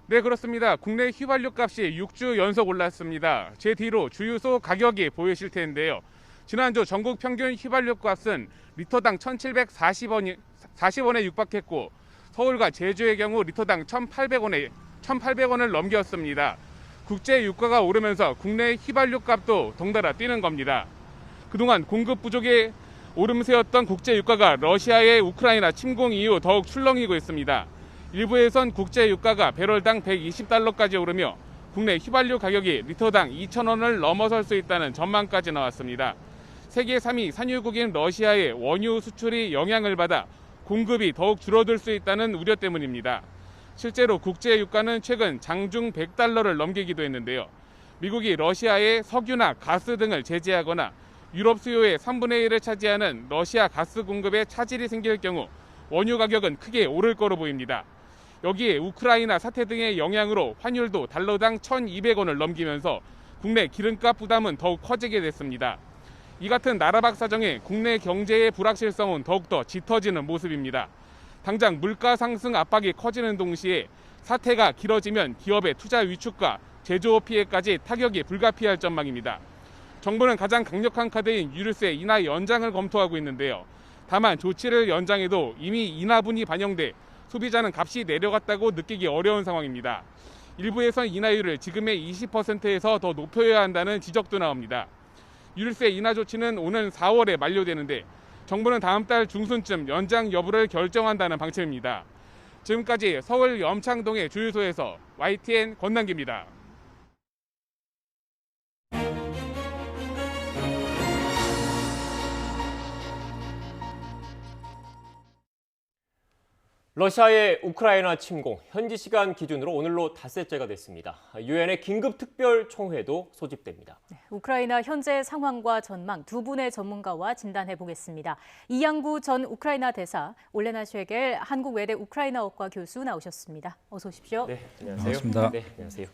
네, 그렇습니다. 국내 휘발유 값이 6주 연속 올랐습니다. 제 뒤로 주유소 가격이 보이실 텐데요. 지난주 전국 평균 휘발유 값은 리터당 1,740원에 육박했고, 서울과 제주의 경우 리터당 1,800원을 넘겼습니다. 국제 유가가 오르면서 국내 휘발유 값도 덩달아 뛰는 겁니다. 그동안 공급 부족의 오름세였던 국제 유가가 러시아의 우크라이나 침공 이후 더욱 출렁이고 있습니다. 일부에선 국제 유가가 배럴당 120달러까지 오르며 국내 휘발유 가격이 리터당 2,000원을 넘어설 수 있다는 전망까지 나왔습니다. 세계 3위 산유국인 러시아의 원유 수출이 영향을 받아 공급이 더욱 줄어들 수 있다는 우려 때문입니다. 실제로 국제 유가는 최근 장중 100달러를 넘기기도 했는데요. 미국이 러시아의 석유나 가스 등을 제재하거나 유럽 수요의 3분의 1을 차지하는 러시아 가스 공급에 차질이 생길 경우 원유 가격은 크게 오를 거로 보입니다. 여기에 우크라이나 사태 등의 영향으로 환율도 달러당 1,200원을 넘기면서 국내 기름값 부담은 더욱 커지게 됐습니다. 이 같은 나라박 사정에 국내 경제의 불확실성은 더욱더 짙어지는 모습입니다. 당장 물가 상승 압박이 커지는 동시에 사태가 길어지면 기업의 투자 위축과 제조업 피해까지 타격이 불가피할 전망입니다. 정부는 가장 강력한 카드인 유류세 인하 연장을 검토하고 있는데요. 다만 조치를 연장해도 이미 인하분이 반영돼 소비자는 값이 내려갔다고 느끼기 어려운 상황입니다. 일부에선 인하율을 지금의 20%에서 더 높여야 한다는 지적도 나옵니다. 유류세 인하 조치는 오는 4월에 만료되는데 정부는 다음 달 중순쯤 연장 여부를 결정한다는 방침입니다. 지금까지 서울 염창동의 주유소에서 YTN 권남기입니다. 러시아의 우크라이나 침공, 현지 시간 기준으로 오늘로 닷새째가 됐습니다. 유엔의 긴급 특별 총회도 소집됩니다. 우크라이나 현재 상황과 전망 두 분의 전문가와 진단해 보겠습니다. 이양구 전 우크라이나 대사, 올레나 쉐겔 한국외대 우크라이나어과 교수 나오셨습니다. 어서 오십시오. 네, 안녕하세요. 반갑습니다. 네, 안녕하세요.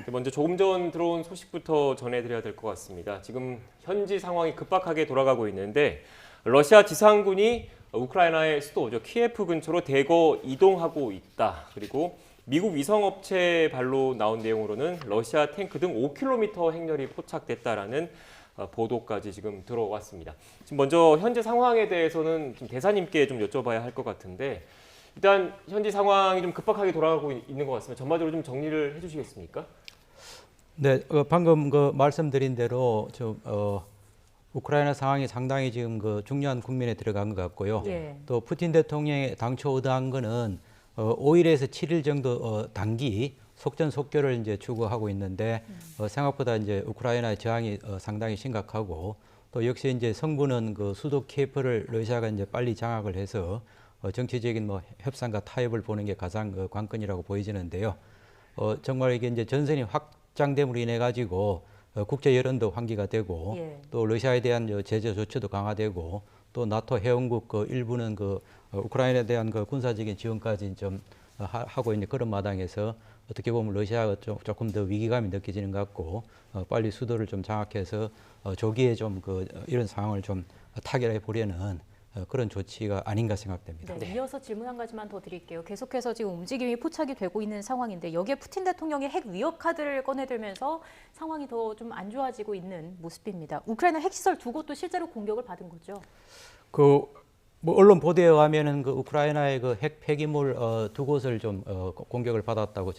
먼저 조금 전 들어온 소식부터 전해드려야 될 것 같습니다. 지금 현지 상황이 급박하게 돌아가고 있는데 러시아 지상군이 우크라이나의 수도죠, 키예프 근처로 대거 이동하고 있다. 그리고 미국 위성업체 발로 나온 내용으로는 러시아 탱크 등 5km 행렬이 포착됐다라는 보도까지 지금 들어왔습니다. 지금 먼저 현재 상황에 대해서는 좀 대사님께 좀 여쭤봐야 할 것 같은데 일단 현지 상황이 좀 급박하게 돌아가고 있는 것 같습니다. 전반적으로 좀 정리를 해주시겠습니까? 네, 방금 말씀드린 대로 우크라이나 상황이 상당히 지금 중요한 국면에 들어간 것 같고요. 예. 또 푸틴 대통령이 당초 의도한 거는 5일에서 7일 정도 단기 속전속결을 이제 추구하고 있는데 생각보다 이제 우크라이나의 저항이 상당히 심각하고 또 역시 이제 성부는 수도 키예프를 러시아가 이제 빨리 장악을 해서 정치적인 협상과 타협을 보는 게 가장 관건이라고 보여지는데요. 정말 이게 이제 전선이 확장됨으로 인해 가지고 국제 여론도 환기가 되고 예. 또 러시아에 대한 제재 조치도 강화되고 또 나토 회원국 일부는 우크라이나에 대한 군사적인 지원까지 좀 하고 있는 그런 마당에서 어떻게 보면 러시아가 조금 더 위기감이 느껴지는 것 같고 빨리 수도를 좀 장악해서 조기에 좀 이런 상황을 좀 타결해 보려는 그런 조치가 아닌가 생각됩니다. 네, 이어서 질문 한 가지만 더 드릴게요. 계속해서 지금 움직임이 포착이 되고 있는 상황인데 여기에 푸틴 대통령이 핵 위협 카드를 꺼내들면서 상황이 더 좀 안 좋아지고 있는 모습입니다. 우크라이나 핵시설 두 곳도 실제로 공격을 받은 거죠? 언론 보도에 의하면은 우크라이나의 핵 폐기물 두 곳을 좀 공격을 받았다고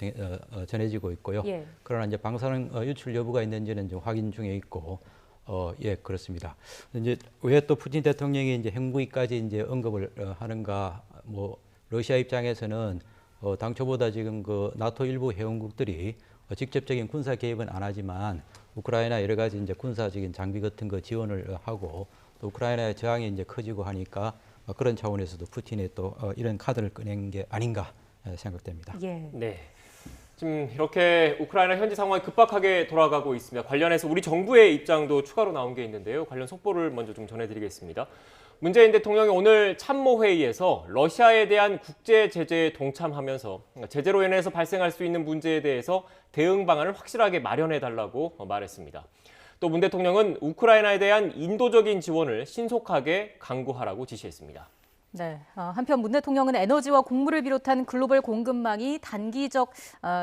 전해지고 있고요. 예. 그러나 이제 방사능 유출 여부가 있는지는 좀 확인 중에 있고. 예, 그렇습니다. 이제 왜 또 푸틴 대통령이 이제 핵무기까지 이제 언급을 하는가? 러시아 입장에서는 당초보다 지금 나토 일부 회원국들이 직접적인 군사 개입은 안 하지만 우크라이나 여러 가지 이제 군사적인 장비 같은 거 지원을 하고 또 우크라이나의 저항이 이제 커지고 하니까 그런 차원에서도 푸틴의 또 이런 카드를 꺼낸 게 아닌가 생각됩니다. 예. 네. 지금 이렇게 우크라이나 현지 상황이 급박하게 돌아가고 있습니다. 관련해서 우리 정부의 입장도 추가로 나온 게 있는데요. 관련 속보를 먼저 좀 전해드리겠습니다. 문재인 대통령이 오늘 참모회의에서 러시아에 대한 국제 제재에 동참하면서 제재로 인해서 발생할 수 있는 문제에 대해서 대응 방안을 확실하게 마련해달라고 말했습니다. 또 문 대통령은 우크라이나에 대한 인도적인 지원을 신속하게 강구하라고 지시했습니다. 네. 한편 문 대통령은 에너지와 곡물을 비롯한 글로벌 공급망이 단기적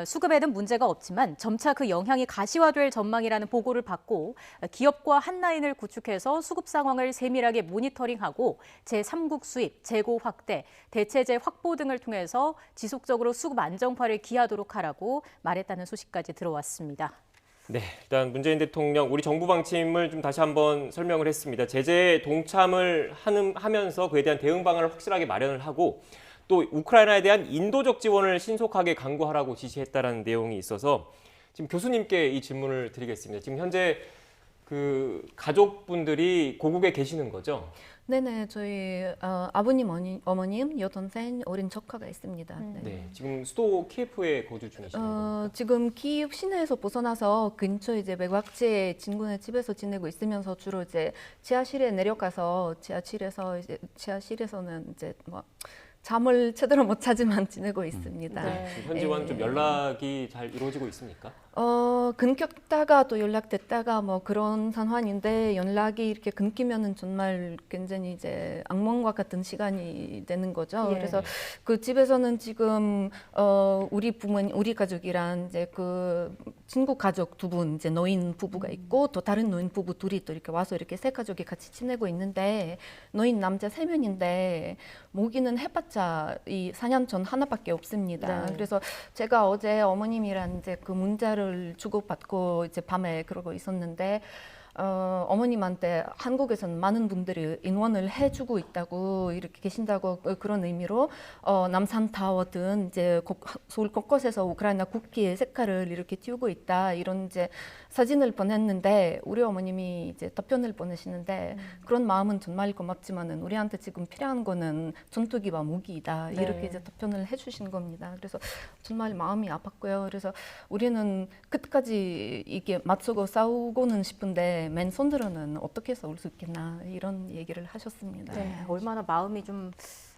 수급에는 문제가 없지만 점차 그 영향이 가시화될 전망이라는 보고를 받고 기업과 한 라인을 구축해서 수급 상황을 세밀하게 모니터링하고 제3국 수입, 재고 확대, 대체재 확보 등을 통해서 지속적으로 수급 안정화를 기하도록 하라고 말했다는 소식까지 들어왔습니다. 네, 일단 문재인 대통령 우리 정부 방침을 좀 다시 한번 설명을 했습니다. 제재에 동참을 하면서 그에 대한 대응 방안을 확실하게 마련을 하고 또 우크라이나에 대한 인도적 지원을 신속하게 강구하라고 지시했다라는 내용이 있어서 지금 교수님께 이 질문을 드리겠습니다. 지금 현재 가족분들이 고국에 계시는 거죠? 네네, 저희 아버님, 어머님, 여동생, 어린 조카가 있습니다. 네, 지금 수도 키예프에 거주 중이신가요? 지금 키예프 시내에서 벗어나서 근처 이제 외곽지에 친구네 집에서 지내고 있으면서 주로 이제 지하실에 내려가서 지하실에서는 이제 잠을 제대로 못 자지만 지내고 있습니다. 네, 현지와는 좀 연락이 잘 이루어지고 있습니까? 끊겼다가 또 연락됐다가 그런 상황인데 연락이 이렇게 끊기면은 정말 굉장히 이제 악몽과 같은 시간이 되는 거죠. 예. 그래서 그 집에서는 지금 우리 가족이랑 이제 그 친구 가족 두 분, 이제 노인 부부가 있고 또 다른 노인 부부 둘이 또 이렇게 와서 이렇게 세 가족이 같이 지내고 있는데 노인 남자 3명인데 모기는 해봤자 이 4년 전 하나밖에 없습니다. 네. 그래서 제가 어제 어머님이랑 이제 그 문자를 주고받고 이제 밤에 그러고 있었는데 어머님한테 한국에서는 많은 분들이 응원을 해주고 있다고 이렇게 계신다고 그런 의미로 남산타워 등 이제 서울 곳곳에서 우크라이나 국기의 색깔을 이렇게 띄우고 있다 이런 이제 사진을 보냈는데 우리 어머님이 이제 답변을 보내시는데 그런 마음은 정말 고맙지만은 우리한테 지금 필요한 거는 전투기와 무기이다 이렇게 이제 답변을 해주신 겁니다. 그래서 정말 마음이 아팠고요. 그래서 우리는 끝까지 이게 맞서고 싸우고는 싶은데 맨손으로는 어떻게 싸울 수 있겠나 이런 얘기를 하셨습니다. 네, 얼마나 마음이 좀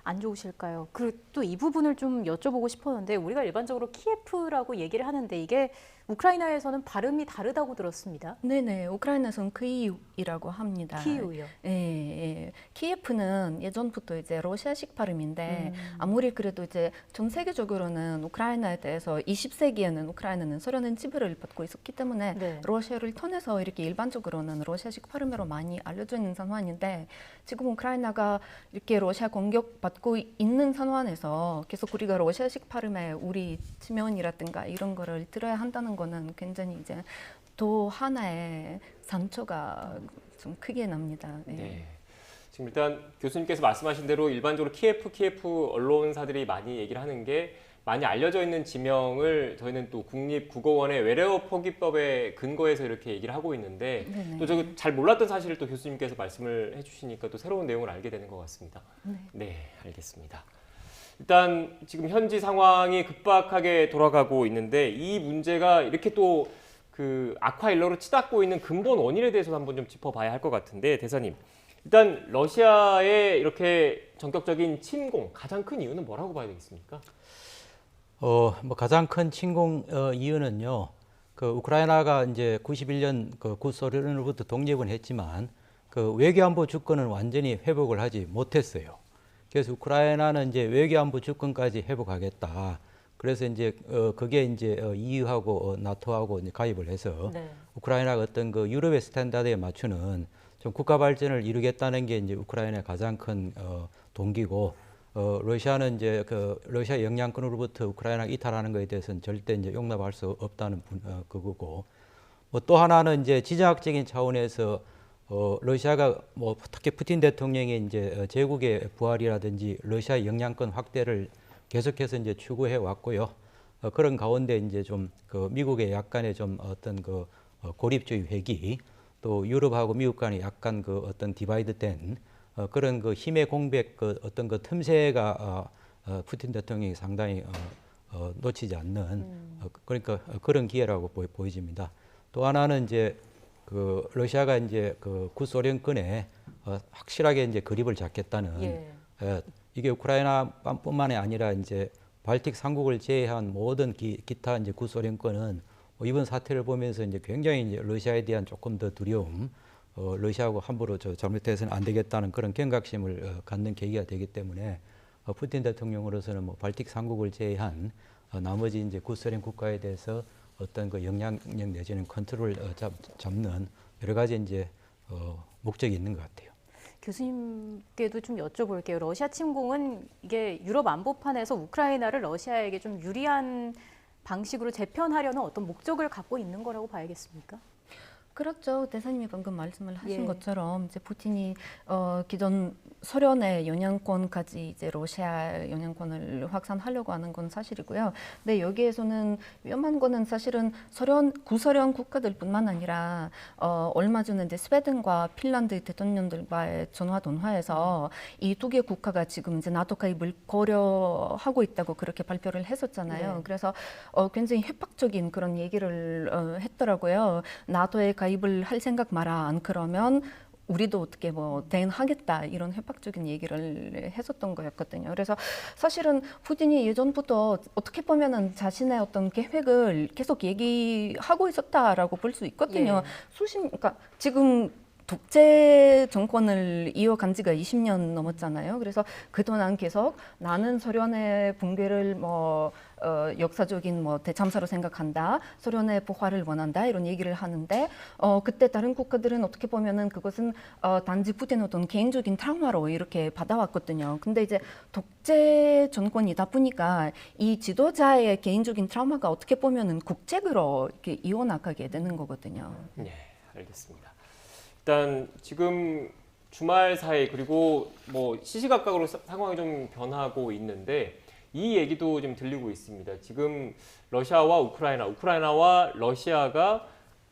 안 좋으실까요? 그리고 또 이 부분을 좀 여쭤보고 싶었는데 우리가 일반적으로 키예프라고 얘기를 하는데 이게 우크라이나에서는 발음이 다르다고 들었습니다. 네네, 우크라이나에서는 키이우이라고 합니다. 키이우요. 예, 예. 키예프는 예전부터 이제 러시아식 발음인데 아무리 그래도 이제 전 세계적으로는 우크라이나에 대해서 20세기에는 우크라이나는 소련의 지배를 받고 있었기 때문에 러시아를 통해서 이렇게 일반적으로는 러시아식 발음으로 많이 알려져 있는 상황인데 지금 우크라이나가 이렇게 러시아 공격받고 있는 상황에서 계속 우리가 러시아식 발음에 우리 지면이라든가 이런 거를 들어야 한다는 거는 굉장히 이제 또 하나의 상처가 좀 크게 납니다. 네. 지금 일단 교수님께서 말씀하신 대로 일반적으로 키예프 언론사들이 많이 얘기를 하는 게 많이 알려져 있는 지명을 저희는 또 국립국어원의 외래어 포기법에 근거해서 이렇게 얘기를 하고 있는데 또 저 잘 몰랐던 사실을 또 교수님께서 말씀을 해주시니까 또 새로운 내용을 알게 되는 것 같습니다. 네, 알겠습니다. 일단 지금 현지 상황이 급박하게 돌아가고 있는데 이 문제가 이렇게 또 그 악화 일로로 치닫고 있는 근본 원인에 대해서 한번 좀 짚어봐야 할 것 같은데 대사님, 일단 러시아의 이렇게 전격적인 침공 가장 큰 이유는 뭐라고 봐야 되겠습니까? 뭐 가장 큰 침공 이유는요. 그 우크라이나가 이제 91년 그 구소련으로부터 독립은 했지만 그 외교안보 주권은 완전히 회복을 하지 못했어요. 그래서 우크라이나는 이제 외교안보 주권까지 회복하겠다. 그래서 이제 그게 이제 EU하고 나토하고 이제 가입을 해서 우크라이나가 어떤 그 유럽의 스탠다드에 맞추는 좀 국가 발전을 이루겠다는 게 이제 우크라이나의 가장 큰 동기고, 러시아는 이제 그 러시아 영향권으로부터 우크라이나 이탈하는 것에 대해서는 절대 이제 용납할 수 없다는 그거고, 뭐 또 하나는 이제 지정학적인 차원에서 러시아가 뭐 특히 푸틴 대통령의 이제 제국의 부활이라든지 러시아 영향권 확대를 계속해서 이제 추구해 왔고요. 그런 가운데 이제 좀 그 미국의 약간의 좀 어떤 그 고립주의 회기, 또 유럽하고 미국 간의 약간 그 어떤 디바이드된 그런 그 힘의 공백 그 어떤 그 틈새가 푸틴 대통령이 상당히 놓치지 않는 그러니까 그런 기회라고 보여집니다. 또 하나는 이제 그 러시아가 이제 그 구소련권에 확실하게 이제 그립을 잡겠다는 이게 우크라이나뿐만이 아니라 이제 발틱 3국을 제외한 모든 기타 이제 구소련권은 이번 사태를 보면서 이제 굉장히 이제 러시아에 대한 조금 더 두려움, 러시아하고 함부로 잘못해서는 안 되겠다는 그런 경각심을 갖는 계기가 되기 때문에 푸틴 대통령으로서는 뭐 발틱 3국을 제외한 나머지 이제 구소련 국가에 대해서 어떤 그 영향력 내지는 컨트롤 잡는 여러 가지 이제 목적이 있는 것 같아요. 교수님께도 좀 여쭤볼게요. 러시아 침공은 이게 유럽 안보판에서 우크라이나를 러시아에게 좀 유리한 방식으로 재편하려는 어떤 목적을 갖고 있는 거라고 봐야겠습니까? 그렇죠. 대사님이 방금 말씀을 하신 것처럼 이제 푸틴이 기존 소련의 영향권까지 이제 러시아 영향권을 확산하려고 하는 건 사실이고요. 근데 여기에서는 위험한 거는 사실은 구소련 국가들뿐만 아니라 얼마 전에 이제 스웨덴과 핀란드 대통령들과의 전화 통화에서 이 두 개 국가가 지금 이제 나토 가입을 고려하고 있다고 그렇게 발표를 했었잖아요. 그래서 굉장히 협박적인 그런 얘기를 했더라고요. 나토에 가입을 할 생각 마라. 안 그러면 우리도 어떻게 뭐 대응하겠다 이런 협박적인 얘기를 했었던 거였거든요. 그래서 사실은 푸틴이 예전부터 어떻게 보면은 자신의 어떤 계획을 계속 얘기하고 있었다라고 볼 수 있거든요. 그러니까 지금 독재 정권을 이어간 지가 20년 넘었잖아요. 그래서 그동안 계속 나는 소련의 붕괴를 역사적인 대참사로 생각한다. 소련의 부활을 원한다. 이런 얘기를 하는데 그때 다른 국가들은 어떻게 보면은 그것은 단지 푸틴의 어떤 개인적인 트라우마로 이렇게 받아왔거든요. 근데 이제 독재 정권이다 보니까 이 지도자의 개인적인 트라우마가 어떻게 보면은 국책으로 이렇게 이어나가게 되는 거거든요. 네, 알겠습니다. 일단 지금 주말 사이 그리고 뭐 시시각각으로 상황이 좀 변하고 있는데 이 얘기도 좀 들리고 있습니다. 지금 러시아와 우크라이나와 러시아가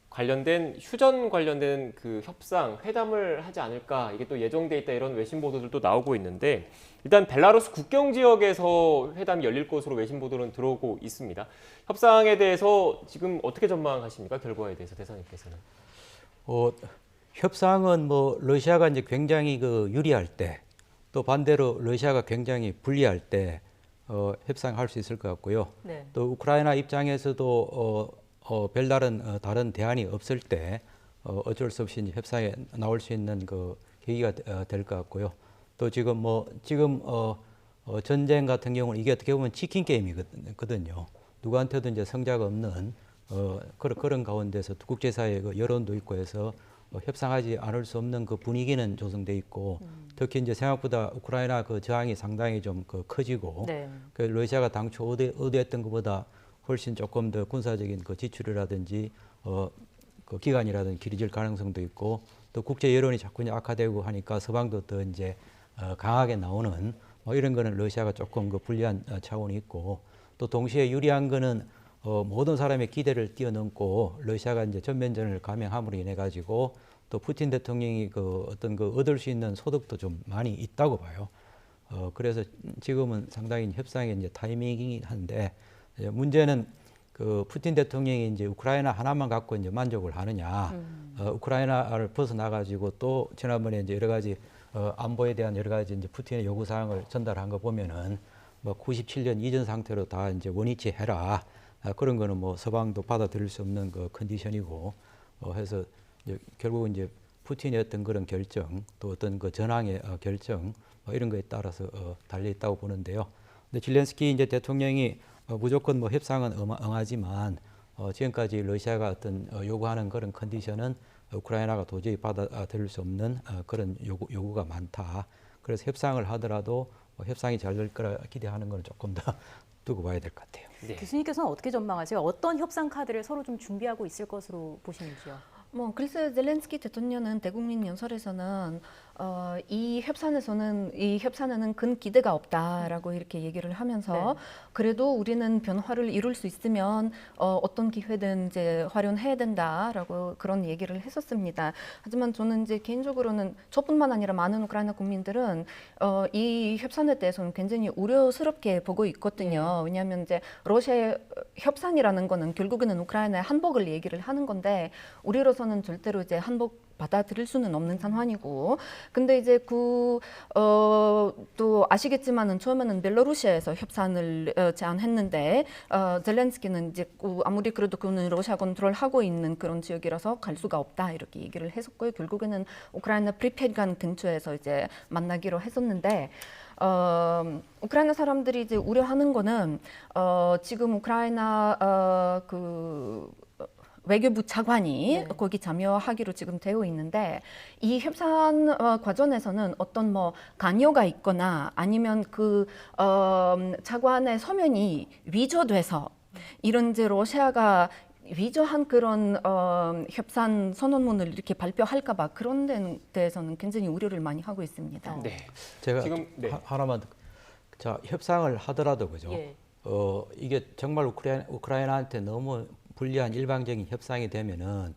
관련된 휴전 관련된 그 협상, 회담을 하지 않을까 이게 또 예정돼 있다 이런 외신 보도들도 나오고 있는데 일단 벨라루스 국경 지역에서 회담이 열릴 것으로 외신 보도는 들어오고 있습니다. 협상에 대해서 지금 어떻게 전망하십니까? 결과에 대해서 대사님께서는? 협상은 뭐 러시아가 이제 굉장히 그 유리할 때 또 반대로 러시아가 굉장히 불리할 때 협상할 수 있을 것 같고요. 네. 또 우크라이나 입장에서도 별다른 다른 대안이 없을 때 어쩔 수 없이 이제 협상에 나올 수 있는 그 계기가 될 것 같고요. 또 지금 전쟁 같은 경우는 이게 어떻게 보면 치킨 게임이거든요. 누구한테도 이제 성자가 없는 그런 가운데서 국제사회의 그 여론도 있고 해서 협상하지 않을 수 없는 그 분위기는 조성돼 있고 특히 이제 생각보다 우크라이나 그 저항이 상당히 좀 커지고 네. 그 러시아가 당초 의도했던 것보다 훨씬 조금 더 군사적인 그 지출이라든지 그 기간이라든지 길어질 가능성도 있고 또 국제 여론이 자꾸 이제 악화되고 하니까 서방도 더 이제 강하게 나오는 뭐 이런 거는 러시아가 조금 그 불리한 차원이 있고 또 동시에 유리한 거는 모든 사람의 기대를 뛰어넘고 러시아가 이제 전면전을 감행함으로 인해 가지고 또 푸틴 대통령이 그 어떤 그 얻을 수 있는 소득도 좀 많이 있다고 봐요. 그래서 지금은 상당히 협상의 이제 타이밍이긴 한데 문제는 그 푸틴 대통령이 이제 우크라이나 하나만 갖고 이제 만족을 하느냐, 우크라이나를 벗어나 가지고 또 지난번에 이제 여러 가지 안보에 대한 여러 가지 이제 푸틴의 요구 사항을 전달한 거 보면은 뭐 97년 이전 상태로 다 이제 원위치 해라. 그런 거는 뭐 서방도 받아들일 수 없는 그 컨디션이고 해서 이제 결국은 이제 푸틴의 어떤 그런 결정 또 어떤 그 전황의 결정 이런 거에 따라서 달려 있다고 보는데요. 근데 zel렌스키 이제 대통령이 무조건 뭐 협상은 응하지만 지금까지 러시아가 어떤 요구하는 그런 컨디션은 우크라이나가 도저히 받아들일 수 없는 그런 요구가 많다. 그래서 협상을 하더라도 협상이 잘 될 거라 기대하는 건 조금 더 두고 봐야 될 것 같아요. 네. 교수님께서는 어떻게 전망하세요? 어떤 협상 카드를 서로 좀 준비하고 있을 것으로 보시는지요? 글쎄 젤렌스키 대통령은 대국민 연설에서는 이 협상에는 큰 기대가 없다라고 이렇게 얘기를 하면서 네. 그래도 우리는 변화를 이룰 수 있으면 어떤 기회든 이제 활용해야 된다라고 그런 얘기를 했었습니다. 하지만 저는 이제 개인적으로는 저뿐만 아니라 많은 우크라이나 국민들은 이 협상에 대해서는 굉장히 우려스럽게 보고 있거든요. 왜냐하면 이제 러시아의 협상이라는 거는 결국에는 우크라이나의 한복을 얘기를 하는 건데 우리로서는 절대로 이제 한복 받아들일 수는 없는 상황이고, 근데 이제 또 아시겠지만은 처음에는 벨로루시아에서 협상을 제안했는데 젤렌스키는 이제 아무리 그래도 그는 러시아 컨트롤하고 있는 그런 지역이라서 갈 수가 없다 이렇게 얘기를 했었고요. 결국에는 우크라이나 프리페드강 근처에서 이제 만나기로 했었는데. 우크라이나 사람들이 이제 우려하는 거는 지금 우크라이나 외교부 차관이 거기 참여하기로 지금 되어 있는데 이 협상 과정에서는 어떤 뭐 간여가 있거나 아니면 그 차관의 서면이 위조돼서 이런 이제 러시아가 위조한 그런 협상 선언문을 이렇게 발표할까봐 그런 데 대해서는 굉장히 우려를 많이 하고 있습니다. 네. 제가 지금 하나만 자 협상을 하더라도 그죠. 예. 이게 정말 우크라이나한테 너무 불리한 일방적인 협상이 되면은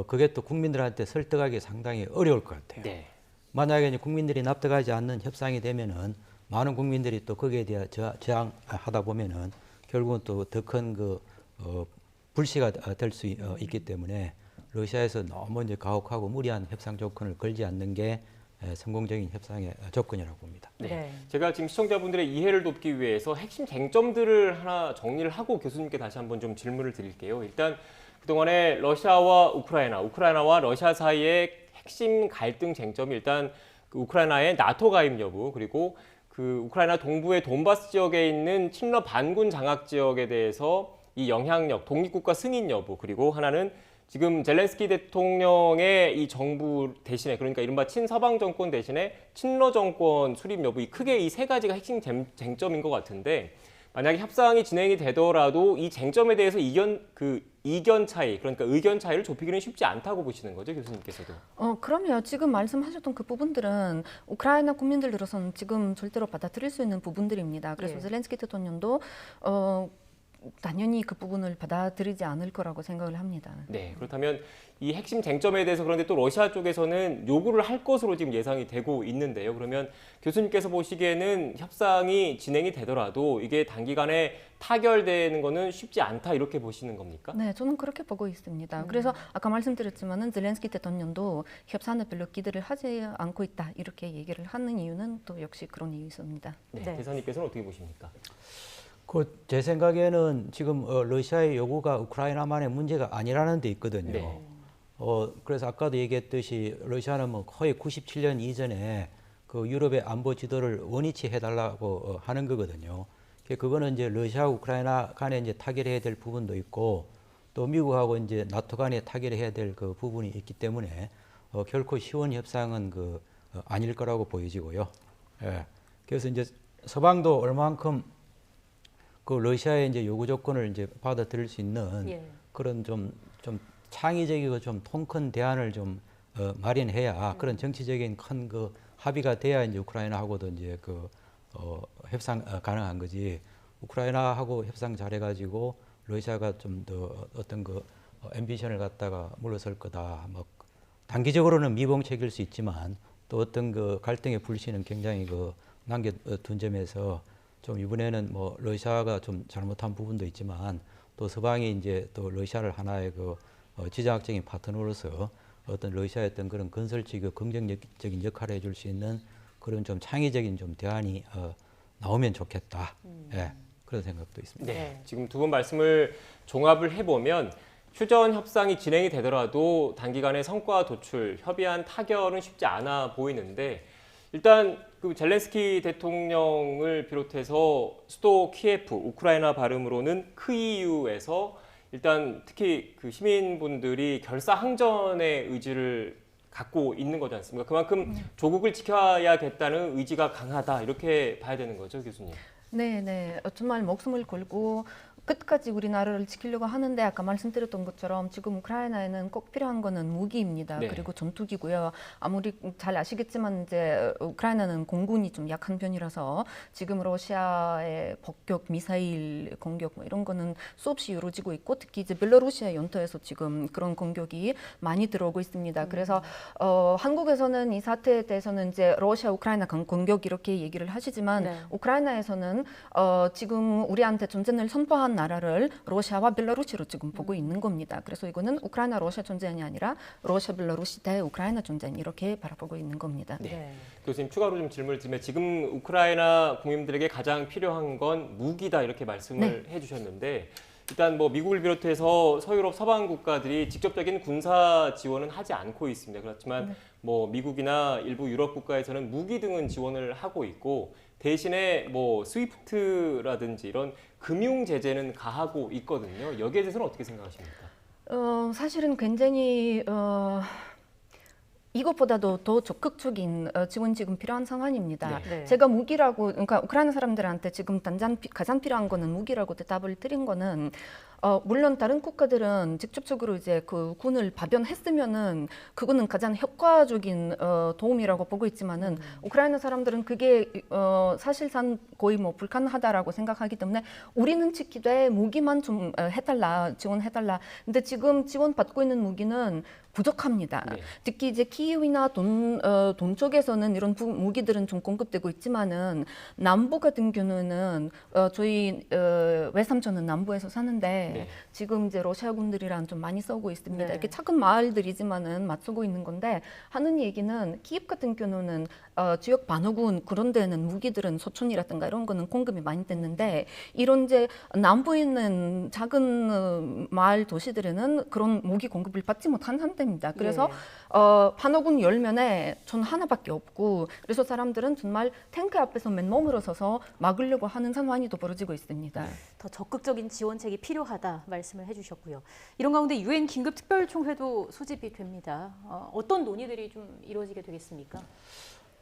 그게 또 국민들한테 설득하기 상당히 어려울 것 같아요. 네. 만약에 이제 국민들이 납득하지 않는 협상이 되면은 많은 국민들이 또 거기에 대해 저항하다 보면은 결국은 또 더 큰 그 불씨가 될 수 있기 때문에 러시아에서 너무 이제 가혹하고 무리한 협상 조건을 걸지 않는 게 성공적인 협상의 조건이라고 봅니다. 네. 제가 지금 시청자분들의 이해를 돕기 위해서 핵심 쟁점들을 하나 정리를 하고 교수님께 다시 한번 좀 질문을 드릴게요. 일단 그동안에 러시아와 우크라이나와 러시아 사이의 핵심 갈등 쟁점이 일단 그 우크라이나의 나토 가입 여부 그리고 그 우크라이나 동부의 돈바스 지역에 있는 친러 반군 장악 지역에 대해서 이 영향력, 독립국가 승인 여부 그리고 하나는 지금 젤렌스키 대통령의 이 정부 대신에 그러니까 이른바 친서방 정권 대신에 친러 정권 수립 여부 크게 이 세 가지가 핵심 쟁점인 것 같은데 만약에 협상이 진행이 되더라도 이 쟁점에 대해서 이견 차이, 그러니까 의견 차이를 좁히기는 쉽지 않다고 보시는 거죠, 교수님께서도? 그럼요. 지금 말씀하셨던 그 부분들은 우크라이나 국민들로서는 지금 절대로 받아들일 수 있는 부분들입니다. 그래서 젤렌스키 대통령도 당연히 그 부분을 받아들이지 않을 거라고 생각을 합니다. 네, 그렇다면 이 핵심 쟁점에 대해서 그런데 또 러시아 쪽에서는 요구를 할 것으로 지금 예상이 되고 있는데요. 그러면 교수님께서 보시기에는 협상이 진행이 되더라도 이게 단기간에 타결되는 거는 쉽지 않다 이렇게 보시는 겁니까? 네, 저는 그렇게 보고 있습니다. 그래서 아까 말씀드렸지만은 젤렌스키 대통령도 협상에 별로 기대를 하지 않고 있다 이렇게 얘기를 하는 이유는 또 역시 그런 이유입니다. 네, 대사님께서는 어떻게 보십니까? 제 생각에는 지금 러시아의 요구가 우크라이나만의 문제가 아니라는 데 있거든요. 네. 그래서 아까도 얘기했듯이 러시아는 뭐 거의 97년 이전에 그 유럽의 안보 지도를 원위치 해달라고 하는 거거든요. 그거는 이제 러시아, 우크라이나 간에 이제 타결해야 될 부분도 있고 또 미국하고 이제 나토 간에 타결해야 될 그 부분이 있기 때문에 결코 쉬운 협상은 아닐 거라고 보여지고요. 예. 그래서 이제 서방도 얼만큼 그 러시아의 이제 요구 조건을 이제 받아들일 수 있는 그런 좀 창의적이고 좀 통 큰 대안을 좀 마련해야 그런 정치적인 큰 그 합의가 돼야 이제 우크라이나하고도 이제 협상 가능한 거지. 우크라이나하고 협상 잘해가지고 러시아가 좀 더 어떤 앰비션을 갖다가 물러설 거다. 뭐 단기적으로는 미봉책일 수 있지만 또 어떤 갈등의 불씨는 굉장히 남겨둔 점에서 좀 이번에는 뭐 러시아가 좀 잘못한 부분도 있지만 또 서방이 이제 또 러시아를 하나의 지정학적인 파트너로서 어떤 러시아의 어떤 그런 건설적이고 긍정적인 역할을 해줄 수 있는 그런 좀 창의적인 좀 대안이 나오면 좋겠다. 예, 그런 생각도 있습니다. 네, 지금 두 분 말씀을 종합을 해보면 휴전 협상이 진행이 되더라도 단기간에 성과 도출, 협의안 타결은 쉽지 않아 보이는데 일단 그 젤렌스키 대통령을 비롯해서 수도 키예프, 우크라이나 발음으로는 크이유에서 일단 특히 그 시민분들이 결사항전의 의지를 갖고 있는 거지 않습니까? 그만큼 조국을 지켜야겠다는 의지가 강하다 이렇게 봐야 되는 거죠, 교수님? 네. 정말 목숨을 걸고 끝까지 우리나라를 지키려고 하는데 아까 말씀드렸던 것처럼 지금 우크라이나에는 꼭 필요한 거는 무기입니다. 네. 그리고 전투기고요. 아무리 잘 아시겠지만 이제 우크라이나는 공군이 좀 약한 편이라서 지금 러시아의 폭격, 미사일 공격 뭐 이런 거는 수없이 이루어지고 있고 특히 이제 벨라루시아 연토에서 지금 그런 공격이 많이 들어오고 있습니다. 그래서 한국에서는 이 사태에 대해서는 이제 러시아, 우크라이나 공격 이렇게 얘기를 하시지만 우크라이나에서는 지금 우리한테 전쟁을 선포한 나라를 러시아와 벨라루시로 지금 보고 있는 겁니다. 그래서 이거는 우크라이나 러시아 전쟁이 아니라 러시아 벨라루시 대 우크라이나 전쟁 이렇게 바라보고 있는 겁니다. 네. 교수님 추가로 좀 질문을 드리면 지금 우크라이나 국민들에게 가장 필요한 건 무기다 이렇게 말씀을 해주셨는데 일단 뭐 미국을 비롯해서 서유럽 서방 국가들이 직접적인 군사 지원은 하지 않고 있습니다. 그렇지만 뭐 미국이나 일부 유럽 국가에서는 무기 등은 지원을 하고 있고 대신에 뭐 스위프트라든지 이런 금융 제재는 가하고 있거든요. 여기에 대해서는 어떻게 생각하십니까? 사실은 굉장히 이것보다도 더 적극적인 지원이 지금 필요한 상황입니다. 제가 무기라고, 그러니까 우크라이나 사람들한테 지금 가장 필요한 거는 무기라고 대답을 드린 거는 물론 다른 국가들은 직접적으로 이제 그 군을 파견했으면은 그거는 가장 효과적인 도움이라고 보고 있지만은 우크라이나 사람들은 그게 사실상 거의 뭐 불가능하다라고 생각하기 때문에 우리는 지키되 무기만 좀 지원해달라. 근데 지금 지원받고 있는 무기는 부족합니다. 특히 이제 키이우나 돈 쪽에서는 이런 무기들은 좀 공급되고 있지만은 남부 같은 경우는 저희 외삼촌은 남부에서 사는데 지금 이제 러시아 군들이랑 좀 많이 싸우고 있습니다. 이렇게 작은 마을들이지만은 맞서고 있는 건데 하는 얘기는 키입 같은 경우는 지역 반어군 그런 데는 무기들은 소총이라든가 이런 거는 공급이 많이 됐는데 이런 이제 남부에 있는 작은 마을 도시들에는 그런 무기 공급을 받지 못한 상태입니다. 그래서 반어군 10면에 전 하나밖에 없고 그래서 사람들은 정말 탱크 앞에서 맨몸으로 서서 막으려고 하는 상황이 또 벌어지고 있습니다. 더 적극적인 지원책이 필요하다 말씀을 해주셨고요. 이런 가운데 유엔 긴급특별총회도 소집이 됩니다. 어떤 논의들이 좀 이루어지게 되겠습니까?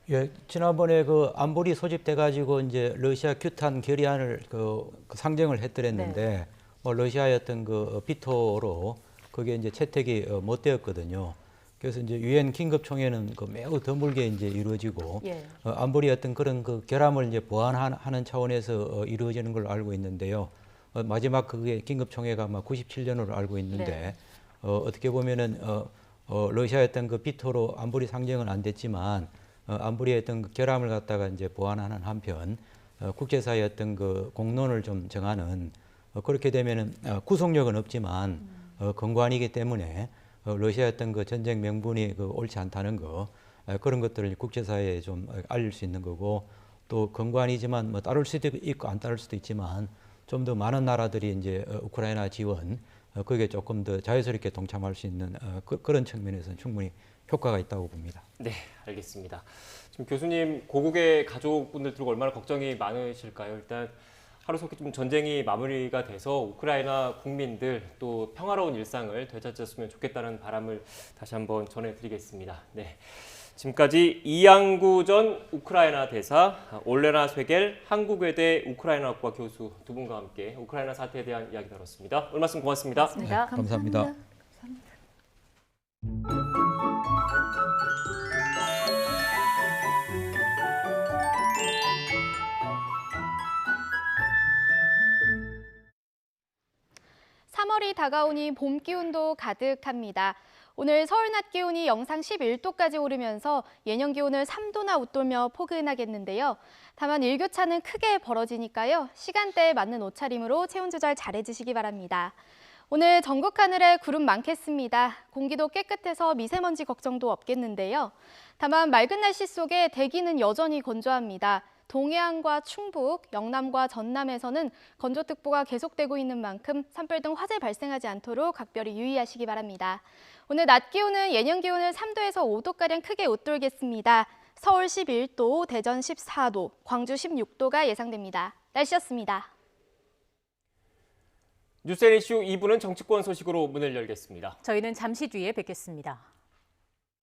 예, 지난번에 그 안보리 소집돼 가지고 이제 러시아 규탄 결의안을 그 상정을 했더랬는데 뭐 러시아의 어떤 그 비토로 그게 이제 채택이 못 되었거든요. 그래서 이제 유엔 긴급 총회는 그 매우 드물게 이제 이루어지고 안보리 어떤 그런 그 결함을 이제 보완하는 차원에서 이루어지는 걸로 알고 있는데요. 마지막 그게 긴급 총회가 아마 97년으로 알고 있는데 어떻게 보면은 러시아의 어떤 그 비토로 안보리 상정은 안 됐지만 안보리의 어떤 그 결함을 갖다가 이제 보완하는 한편 국제사회의 어떤 그 공론을 좀 정하는 그렇게 되면은 구속력은 없지만 건관이기 때문에 러시아의 어떤 그 전쟁 명분이 그 옳지 않다는 거 그런 것들을 국제사회에 좀 알릴 수 있는 거고 또 건관이지만 뭐 따를 수도 있고 안 따를 수도 있지만 좀 더 많은 나라들이 이제 우크라이나 지원 그게 조금 더 자유스럽게 동참할 수 있는 그런 측면에서는 충분히 효과가 있다고 봅니다. 네, 알겠습니다. 지금 교수님 고국의 가족분들 들고 얼마나 걱정이 많으실까요? 일단 하루속히 좀 전쟁이 마무리가 돼서 우크라이나 국민들 또 평화로운 일상을 되찾았으면 좋겠다는 바람을 다시 한번 전해드리겠습니다. 네, 지금까지 이양구 전 우크라이나 대사, 올레나 쇠겔 한국외대 우크라이나학과 교수 두 분과 함께 우크라이나 사태에 대한 이야기 다뤘습니다. 오늘 말씀 고맙습니다. 고맙습니다. 네, 감사합니다. (3월이) 다가오니 봄 기운도 가득합니다. 오늘 서울 낮 기온이 영상 11도까지 오르면서 예년 기온을 3도나 웃돌며 포근하겠는데요. 다만 일교차는 크게 벌어지니까요. 시간대에 맞는 옷차림으로 체온 조절 잘해주시기 바랍니다. 오늘 전국 하늘에 구름 많겠습니다. 공기도 깨끗해서 미세먼지 걱정도 없겠는데요. 다만 맑은 날씨 속에 대기는 여전히 건조합니다. 동해안과 충북, 영남과 전남에서는 건조특보가 계속되고 있는 만큼 산불 등 화재 발생하지 않도록 각별히 유의하시기 바랍니다. 오늘 낮 기온은 예년 기온을 3도에서 5도가량 크게 웃돌겠습니다. 서울 11도, 대전 14도, 광주 16도가 예상됩니다. 날씨였습니다. 뉴스 앤 이슈 2부는 정치권 소식으로 문을 열겠습니다. 저희는 잠시 뒤에 뵙겠습니다.